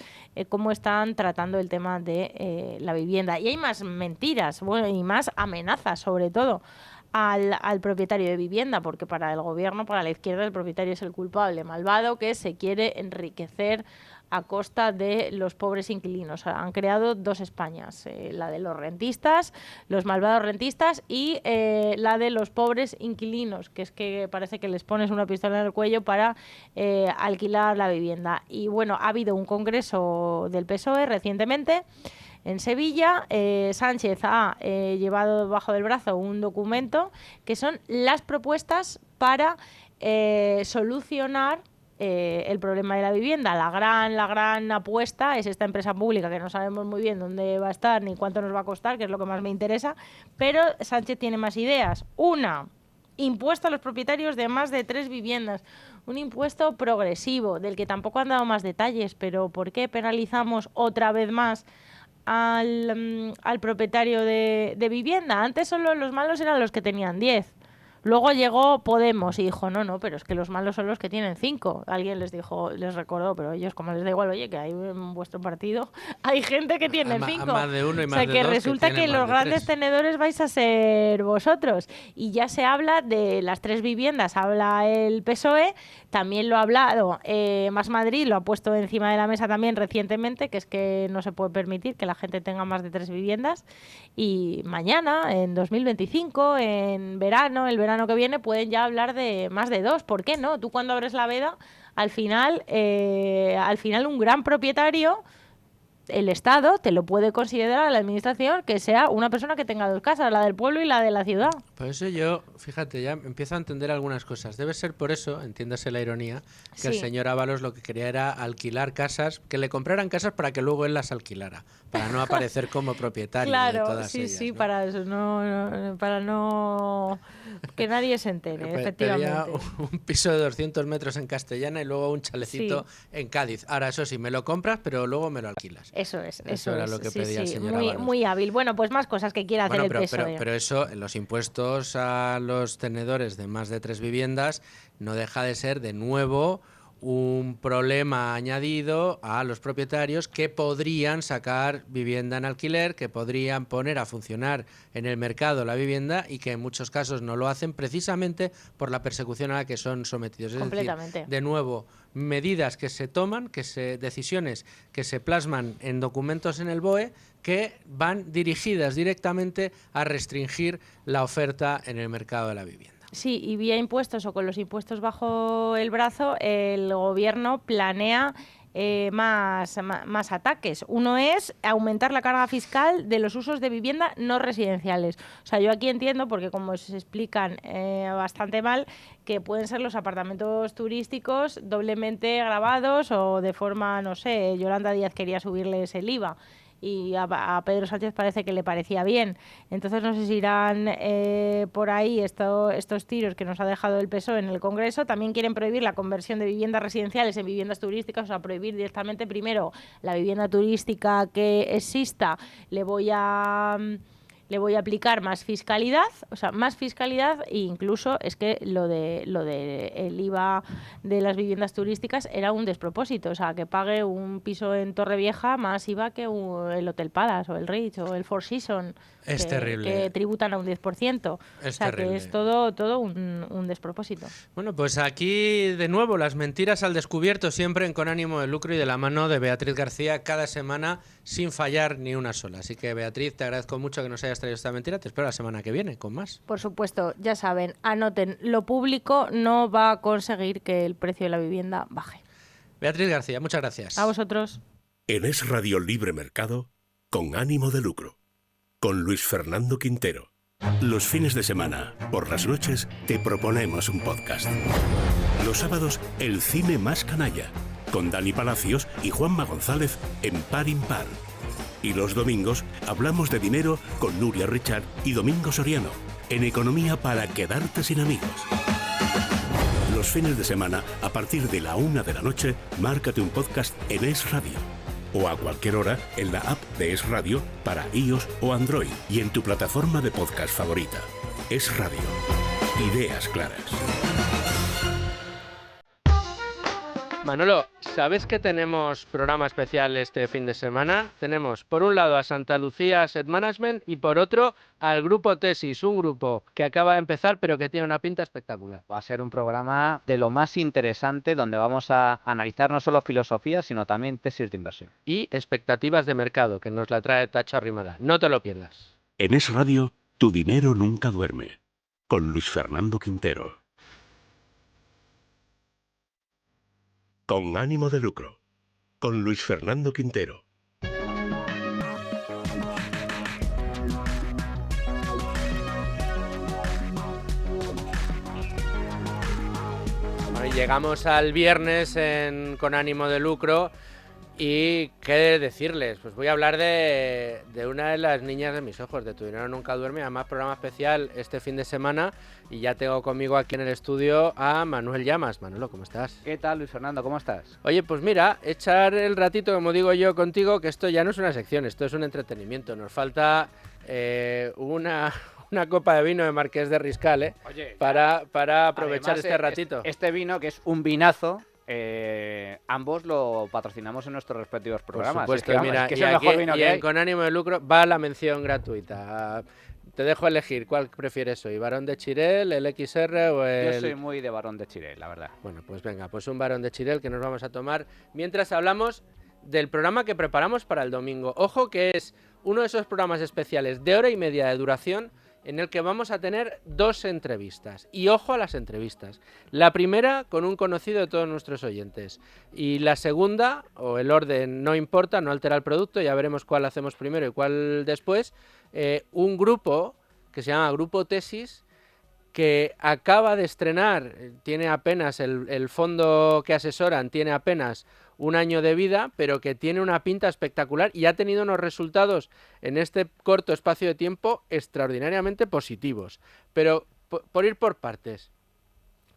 cómo están tratando el tema de la vivienda. Y hay más mentiras, bueno, y más amenazas, sobre todo al propietario de vivienda, porque para el gobierno, para la izquierda, el propietario es el culpable malvado que se quiere enriquecer a costa de los pobres inquilinos. Han creado 2 Españas, la de los rentistas, los malvados rentistas, y la de los pobres inquilinos, que es que parece que les pones una pistola en el cuello para alquilar la vivienda. Y bueno, ha habido un congreso del PSOE recientemente en Sevilla. Sánchez ha llevado bajo del brazo un documento que son las propuestas para solucionar el problema de la vivienda. La gran apuesta es esta empresa pública que no sabemos muy bien dónde va a estar ni cuánto nos va a costar, que es lo que más me interesa, pero Sánchez tiene más ideas. Una, impuesto a los propietarios de más de 3 viviendas. Un impuesto progresivo, del que tampoco han dado más detalles, pero ¿por qué penalizamos otra vez más al propietario de vivienda? Antes solo los malos eran los que tenían 10. Luego llegó Podemos y dijo, no, pero es que los malos son los que tienen 5. Alguien les dijo, les recordó, pero ellos como les da igual, oye, que hay en vuestro partido hay gente que tiene 5. Más de uno y más o sea, de que dos resulta que los grandes tenedores vais a ser vosotros. Y ya se habla de las 3 viviendas, habla el PSOE, también lo ha hablado Más Madrid, lo ha puesto encima de la mesa también recientemente, que es que no se puede permitir que la gente tenga más de 3 viviendas. Y mañana, en 2025, en verano, el verano que viene, pueden ya hablar de más de 2. ¿Por qué no? Tú cuando abres la veda, al final un gran propietario, el Estado, te lo puede considerar a la administración que sea una persona que tenga 2 casas, la del pueblo y la de la ciudad. Por eso yo, fíjate, ya empiezo a entender algunas cosas. Debe ser por eso, entiéndase la ironía, que el señor Ábalos lo que quería era alquilar casas, que le compraran casas para que luego él las alquilara, para no aparecer como propietario de todas ellas. Sí, ¿no? para eso, para no que nadie se entere, efectivamente. Pedía un piso de 200 metros en Castellana y luego un chalecito en Cádiz. Ahora, eso sí, me lo compras, pero luego me lo alquilas. Eso era es. lo que pedía el señor Ábalos. Muy hábil. Bueno, pues más cosas que quiere hacer el PSOE. Pero eso, los impuestos a los tenedores de más de 3 viviendas, no deja de ser de nuevo un problema añadido a los propietarios que podrían sacar vivienda en alquiler, que podrían poner a funcionar en el mercado la vivienda y que en muchos casos no lo hacen precisamente por la persecución a la que son sometidos. Es Completamente. decir, de nuevo, medidas que se toman, decisiones que se plasman en documentos en el BOE que van dirigidas directamente a restringir la oferta en el mercado de la vivienda. Sí, y vía impuestos o con los impuestos bajo el brazo, el gobierno planea más ataques. Uno es aumentar la carga fiscal de los usos de vivienda no residenciales. O sea, yo aquí entiendo, porque como se explican bastante mal, que pueden ser los apartamentos turísticos doblemente gravados o de forma, no sé, Yolanda Díaz quería subirles el IVA. Y a Pedro Sánchez parece que le parecía bien. Entonces no sé si irán por ahí estos tiros que nos ha dejado el PSOE en el Congreso. También quieren prohibir la conversión de viviendas residenciales en viviendas turísticas, o sea, prohibir directamente primero la vivienda turística que exista. Le voy a aplicar más fiscalidad, e incluso es que lo de el IVA de las viviendas turísticas era un despropósito, o sea, que pague un piso en Torrevieja más IVA que el Hotel Palace o el Ritz o el Four Seasons. Es terrible. Que tributan a un 10%. Es o sea, terrible. que es todo un despropósito. Bueno, pues aquí de nuevo las mentiras al descubierto, siempre en Con ánimo de lucro y de la mano de Beatriz García cada semana sin fallar ni una sola. Así que Beatriz, te agradezco mucho que nos hayas traído esta mentira. Te espero la semana que viene con más. Por supuesto, ya saben, anoten, lo público no va a conseguir que el precio de la vivienda baje. Beatriz García, muchas gracias. A vosotros. En Es Radio Libre Mercado, Con ánimo de lucro, con Luis Fernando Quintero. Los fines de semana, por las noches, te proponemos un podcast. Los sábados, el cine más canalla, con Dani Palacios y Juanma González en Par Impar. Y los domingos, hablamos de dinero con Nuria Richard y Domingo Soriano, en Economía para quedarte sin amigos. Los fines de semana, a partir de la 1 de la noche, márcate un podcast en Es Radio. O a cualquier hora en la app de Es Radio para iOS o Android y en tu plataforma de podcast favorita. Es Radio. Ideas claras. Manolo, ¿sabes que tenemos programa especial este fin de semana? Tenemos por un lado a Santa Lucía Asset Management y por otro al Grupo Tesis, un grupo que acaba de empezar pero que tiene una pinta espectacular. Va a ser un programa de lo más interesante donde vamos a analizar no solo filosofía sino también tesis de inversión. Y expectativas de mercado, que nos la trae Tacho Arrimada. No te lo pierdas. En Es Radio, tu dinero nunca duerme. Con Luis Fernando Quintero. Con ánimo de lucro, con Luis Fernando Quintero. Bueno, y llegamos al viernes con ánimo de lucro. Y qué decirles, pues voy a hablar de una de las niñas de mis ojos, de Tu dinero nunca duerme, además programa especial este fin de semana, y ya tengo conmigo aquí en el estudio a Manuel Llamas. Manolo, ¿cómo estás? ¿Qué tal, Luis Fernando? ¿Cómo estás? Oye, pues mira, echar el ratito, como digo yo contigo, que esto ya no es una sección, esto es un entretenimiento. Nos falta una copa de vino de Marqués de Riscal, Oye, para aprovechar este ratito. Este vino, que es un vinazo, ambos lo patrocinamos en nuestros respectivos programas. Por supuesto, mira, es el mejor vino que hay. Con ánimo de lucro va la mención gratuita. Te dejo elegir, ¿cuál prefieres hoy? ¿Barón de Chirel, el XR o el...? Yo soy muy de Barón de Chirel, la verdad. Bueno, pues venga, pues un Barón de Chirel que nos vamos a tomar mientras hablamos del programa que preparamos para el domingo. Ojo que es uno de esos programas especiales de 1 hora y media de duración en el que vamos a tener 2 entrevistas. Y ojo a las entrevistas. La primera con un conocido de todos nuestros oyentes. Y la segunda, o el orden no importa, no altera el producto, ya veremos cuál hacemos primero y cuál después. Un grupo que se llama Grupo Tesis, que acaba de estrenar, tiene apenas el fondo que asesoran, tiene apenas un año de vida, pero que tiene una pinta espectacular y ha tenido unos resultados en este corto espacio de tiempo extraordinariamente positivos. Pero por ir por partes,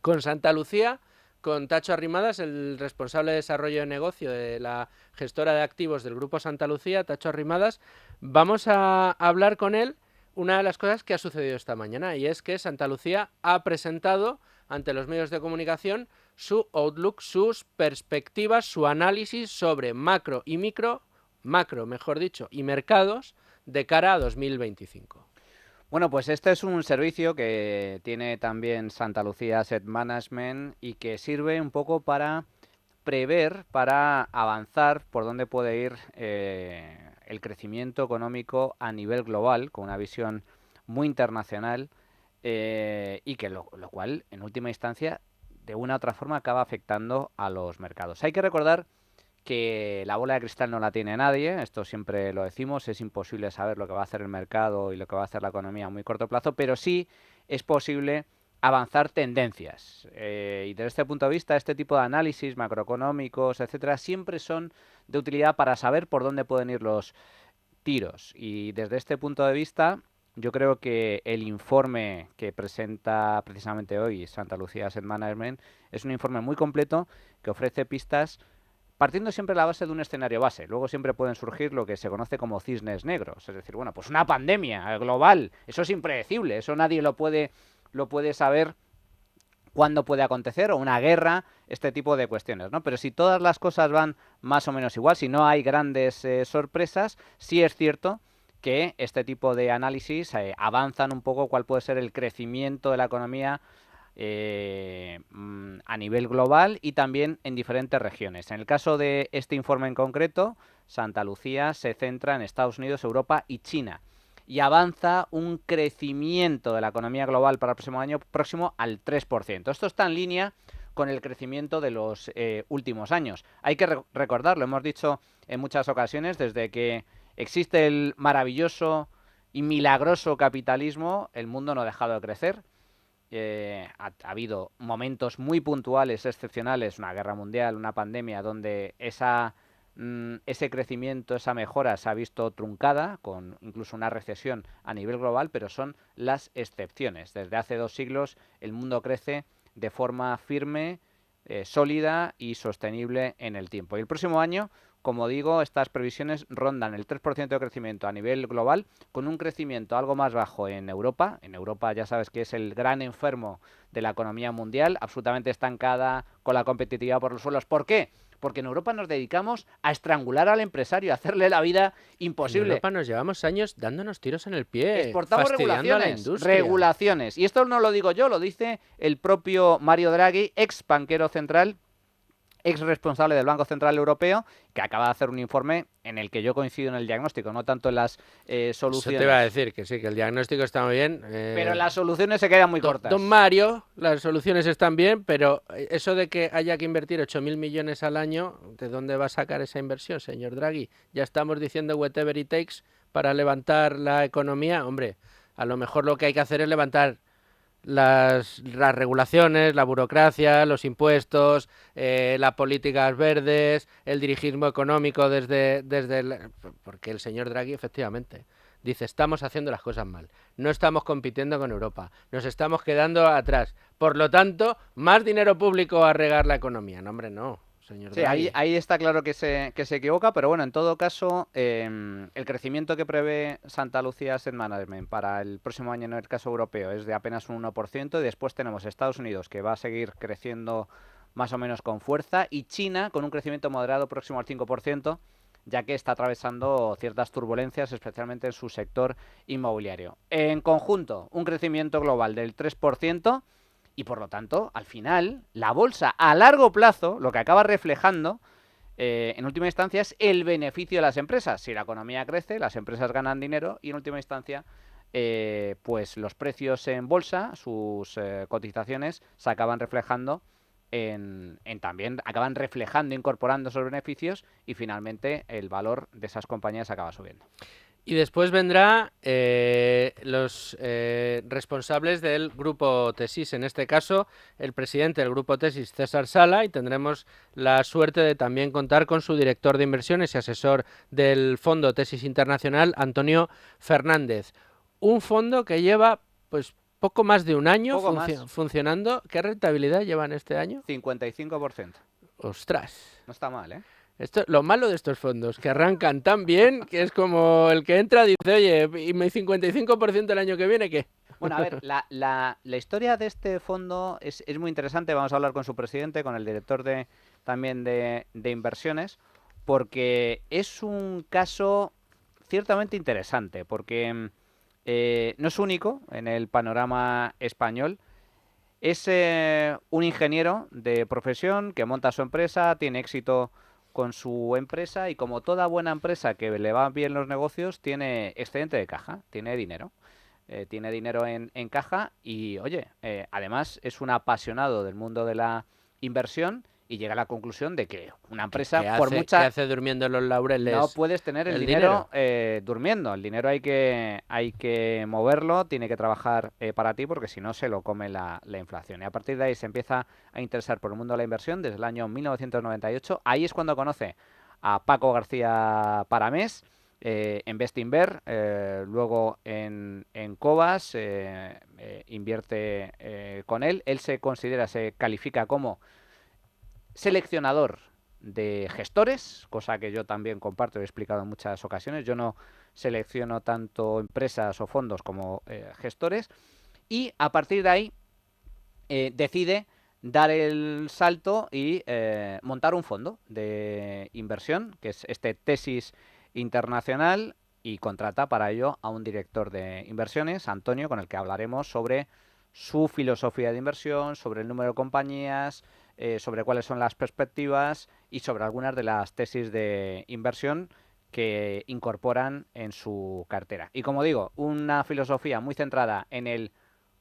con Santa Lucía, con Tacho Arrimadas, el responsable de desarrollo de negocio de la gestora de activos del Grupo Santa Lucía, Tacho Arrimadas, vamos a hablar con él una de las cosas que ha sucedido esta mañana, y es que Santa Lucía ha presentado ante los medios de comunicación su outlook, sus perspectivas, su análisis sobre macro y mejor dicho, y mercados de cara a 2025. Bueno, pues este es un servicio que tiene también Santa Lucía Asset Management y que sirve un poco para prever, para avanzar por dónde puede ir el crecimiento económico a nivel global, con una visión muy internacional y que lo cual, en última instancia, de una u otra forma acaba afectando a los mercados. Hay que recordar que la bola de cristal no la tiene nadie, esto siempre lo decimos, es imposible saber lo que va a hacer el mercado y lo que va a hacer la economía a muy corto plazo, pero sí es posible avanzar tendencias. Y desde este punto de vista, este tipo de análisis macroeconómicos, etcétera, siempre son de utilidad para saber por dónde pueden ir los tiros. Y desde este punto de vista, yo creo que el informe que presenta precisamente hoy Santa Lucía Asset Management es un informe muy completo que ofrece pistas partiendo siempre de la base de un escenario base. Luego siempre pueden surgir lo que se conoce como cisnes negros. Es decir, bueno, pues una pandemia global, eso es impredecible, eso nadie lo puede saber cuándo puede acontecer, o una guerra, este tipo de cuestiones, ¿no? Pero si todas las cosas van más o menos igual, si no hay grandes sorpresas, sí es cierto que este tipo de análisis avanzan un poco cuál puede ser el crecimiento de la economía a nivel global y también en diferentes regiones. En el caso de este informe en concreto, Santa Lucía se centra en Estados Unidos, Europa y China y avanza un crecimiento de la economía global para el próximo año próximo al 3%. Esto está en línea con el crecimiento de los últimos años. Hay que recordarlo, hemos dicho en muchas ocasiones, desde que existe el maravilloso y milagroso capitalismo, el mundo no ha dejado de crecer. Ha habido momentos muy puntuales, excepcionales, una guerra mundial, una pandemia, donde ese crecimiento, esa mejora se ha visto truncada, con incluso una recesión a nivel global, pero son las excepciones. Desde hace 2 siglos el mundo crece de forma firme, sólida y sostenible en el tiempo. Y el próximo año, como digo, estas previsiones rondan el 3% de crecimiento a nivel global, con un crecimiento algo más bajo en Europa. En Europa ya sabes que es el gran enfermo de la economía mundial, absolutamente estancada, con la competitividad por los suelos. ¿Por qué? Porque en Europa nos dedicamos a estrangular al empresario, a hacerle la vida imposible. En Europa nos llevamos años dándonos tiros en el pie, exportamos fastidiando a la industria. regulaciones. Y esto no lo digo yo, lo dice el propio Mario Draghi, ex banquero central, ex responsable del Banco Central Europeo, que acaba de hacer un informe en el que yo coincido en el diagnóstico, no tanto en las soluciones. Eso te iba a decir, que sí, que el diagnóstico está muy bien. Pero las soluciones se quedan muy cortas. Don Mario, las soluciones están bien, pero eso de que haya que invertir 8.000 millones al año, ¿de dónde va a sacar esa inversión, señor Draghi? Ya estamos diciendo whatever it takes para levantar la economía. Hombre, a lo mejor lo que hay que hacer es levantar las regulaciones, la burocracia, los impuestos, las políticas verdes, el dirigismo económico porque el señor Draghi efectivamente dice, estamos haciendo las cosas mal, no estamos compitiendo con Europa, nos estamos quedando atrás, por lo tanto, más dinero público a regar la economía. No, hombre, no. Señor Draghi. Sí, ahí está claro que se equivoca, pero bueno, en todo caso, el crecimiento que prevé Santa Lucía Asset Management para el próximo año en el caso europeo es de apenas un 1%, y después tenemos Estados Unidos, que va a seguir creciendo más o menos con fuerza, y China con un crecimiento moderado próximo al 5%, ya que está atravesando ciertas turbulencias, especialmente en su sector inmobiliario. En conjunto, un crecimiento global del 3%, y por lo tanto, al final, la bolsa a largo plazo, lo que acaba reflejando, en última instancia, es el beneficio de las empresas. Si la economía crece, las empresas ganan dinero y en última instancia, pues los precios en bolsa, sus cotizaciones, se acaban reflejando también acaban reflejando, incorporando esos beneficios y finalmente el valor de esas compañías acaba subiendo. Y después vendrá los responsables del Grupo Tesis, en este caso el presidente del Grupo Tesis, César Sala, y tendremos la suerte de también contar con su director de inversiones y asesor del Fondo Tesis Internacional, Antonio Fernández. Un fondo que lleva pues poco más de un año funcionando. ¿Qué rentabilidad llevan este año? 55%. ¡Ostras! No está mal, ¿eh? Lo malo de estos fondos, que arrancan tan bien, que es como el que entra dice, oye, ¿y mi 55% el año que viene qué? Bueno, a ver, la historia de este fondo es muy interesante. Vamos a hablar con su presidente, con el director también de inversiones, porque es un caso ciertamente interesante, porque no es único en el panorama español. Es un ingeniero de profesión que monta su empresa, tiene éxito con su empresa y, como toda buena empresa que le van bien los negocios, tiene excedente de caja, tiene dinero. Tiene dinero en caja y, oye, además es un apasionado del mundo de la inversión y llega a la conclusión de que una empresa, ¿Qué mucha... ¿Qué hace durmiendo en los laureles? No puedes tener el dinero durmiendo. El dinero hay que moverlo, tiene que trabajar para ti, porque si no se lo come la inflación. Y a partir de ahí se empieza a interesar por el mundo de la inversión desde el año 1998. Ahí es cuando conoce a Paco García Paramés, en Bestinver, luego en Cobas, invierte con él. Él se califica como seleccionador de gestores, cosa que yo también comparto, he explicado en muchas ocasiones. Yo no selecciono tanto empresas o fondos como gestores, y a partir de ahí decide dar el salto y montar un fondo de inversión, que es este Tesis Internacional, y contrata para ello a un director de inversiones, Antonio, con el que hablaremos sobre su filosofía de inversión, sobre el número de compañías, sobre cuáles son las perspectivas y sobre algunas de las tesis de inversión que incorporan en su cartera. Y, como digo, una filosofía muy centrada en el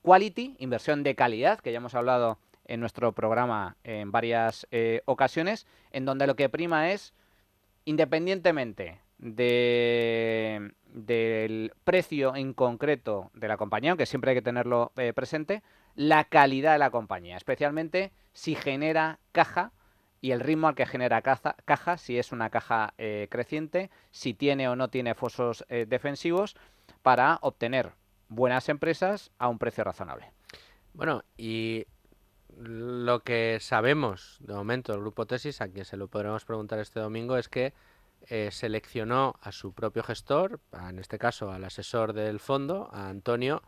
quality, inversión de calidad, que ya hemos hablado en nuestro programa en varias ocasiones, en donde lo que prima es, independientemente del precio en concreto de la compañía, aunque siempre hay que tenerlo presente, la calidad de la compañía, especialmente si genera caja y el ritmo al que genera caja, si es una caja creciente, si tiene o no tiene fosos defensivos, para obtener buenas empresas a un precio razonable. Bueno, y lo que sabemos de momento del Grupo Tesis, a quien se lo podremos preguntar este domingo, es que seleccionó a su propio gestor, en este caso al asesor del fondo, a Antonio,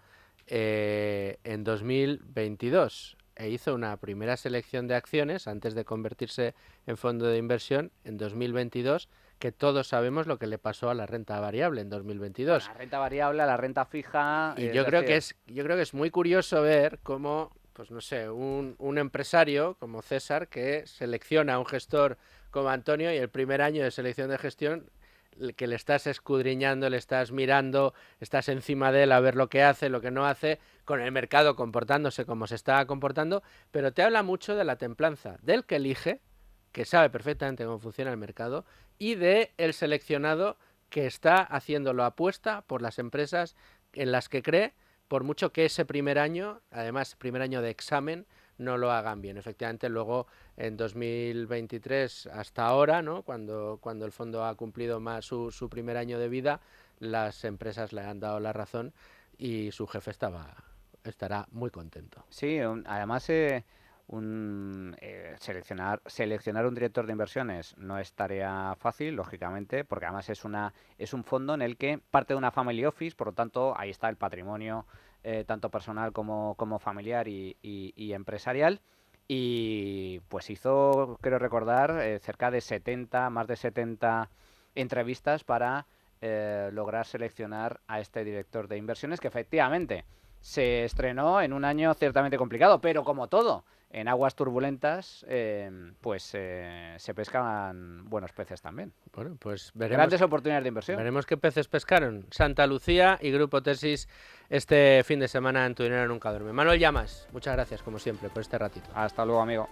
en 2022, e hizo una primera selección de acciones antes de convertirse en fondo de inversión en 2022, que todos sabemos lo que le pasó a la renta variable en 2022. A la renta variable, a la renta fija... Y yo creo que es muy curioso ver cómo, pues no sé, un empresario como César, que selecciona a un gestor como Antonio, y el primer año de selección de gestión, que le estás escudriñando, le estás mirando, estás encima de él a ver lo que hace, lo que no hace, con el mercado comportándose como se está comportando, pero te habla mucho de la templanza del que elige, que sabe perfectamente cómo funciona el mercado, y de el seleccionado, que está haciendo la apuesta por las empresas en las que cree, por mucho que ese primer año, además primer año de examen, no lo hagan bien. Efectivamente, luego en 2023 hasta ahora, ¿no?, cuando el fondo ha cumplido más su primer año de vida, las empresas le han dado la razón y su jefe estará muy contento. Sí, además seleccionar un director de inversiones no es tarea fácil, lógicamente, porque además es un fondo en el que parte de una family office, por lo tanto ahí está el patrimonio tanto personal como familiar y empresarial, y pues hizo, creo recordar, cerca de más de 70 entrevistas para lograr seleccionar a este director de inversiones, que efectivamente se estrenó en un año ciertamente complicado, pero como todo, en aguas turbulentas, se pescan buenos peces también. Bueno, pues veremos. Grandes oportunidades de inversión. Veremos qué peces pescaron Santa Lucía y Grupo Tesis este fin de semana en Tu Dinero Nunca Duerme. Manuel Llamas, muchas gracias, como siempre, por este ratito. Hasta luego, amigo.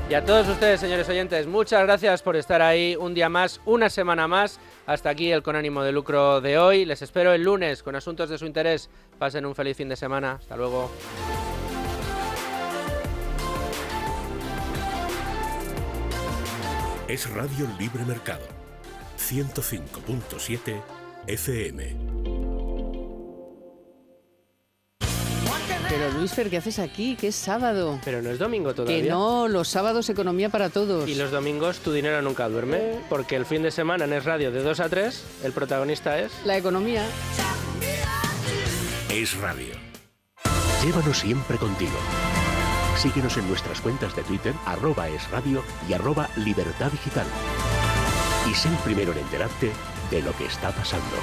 Y a todos ustedes, señores oyentes, muchas gracias por estar ahí un día más, una semana más. Hasta aquí el Con Ánimo de Lucro de hoy. Les espero el lunes con asuntos de su interés. Pasen un feliz fin de semana. Hasta luego. Es Radio Libre Mercado, 105.7 FM. Pero Luis, ¿qué haces aquí? Que es sábado. Pero no es domingo todavía. Que no, los sábados economía para todos. Y los domingos Tu Dinero Nunca Duerme, porque el fin de semana en Es Radio de 2 a 3, el protagonista es... la economía. Es Radio. Llévanos siempre contigo. Síguenos en nuestras cuentas de Twitter, @esradio y @libertaddigital. Y sé el primero en enterarte de lo que está pasando.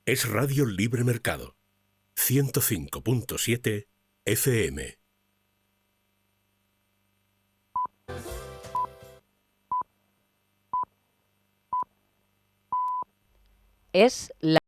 Es Radio Libre Mercado. 105.7 FM. Es la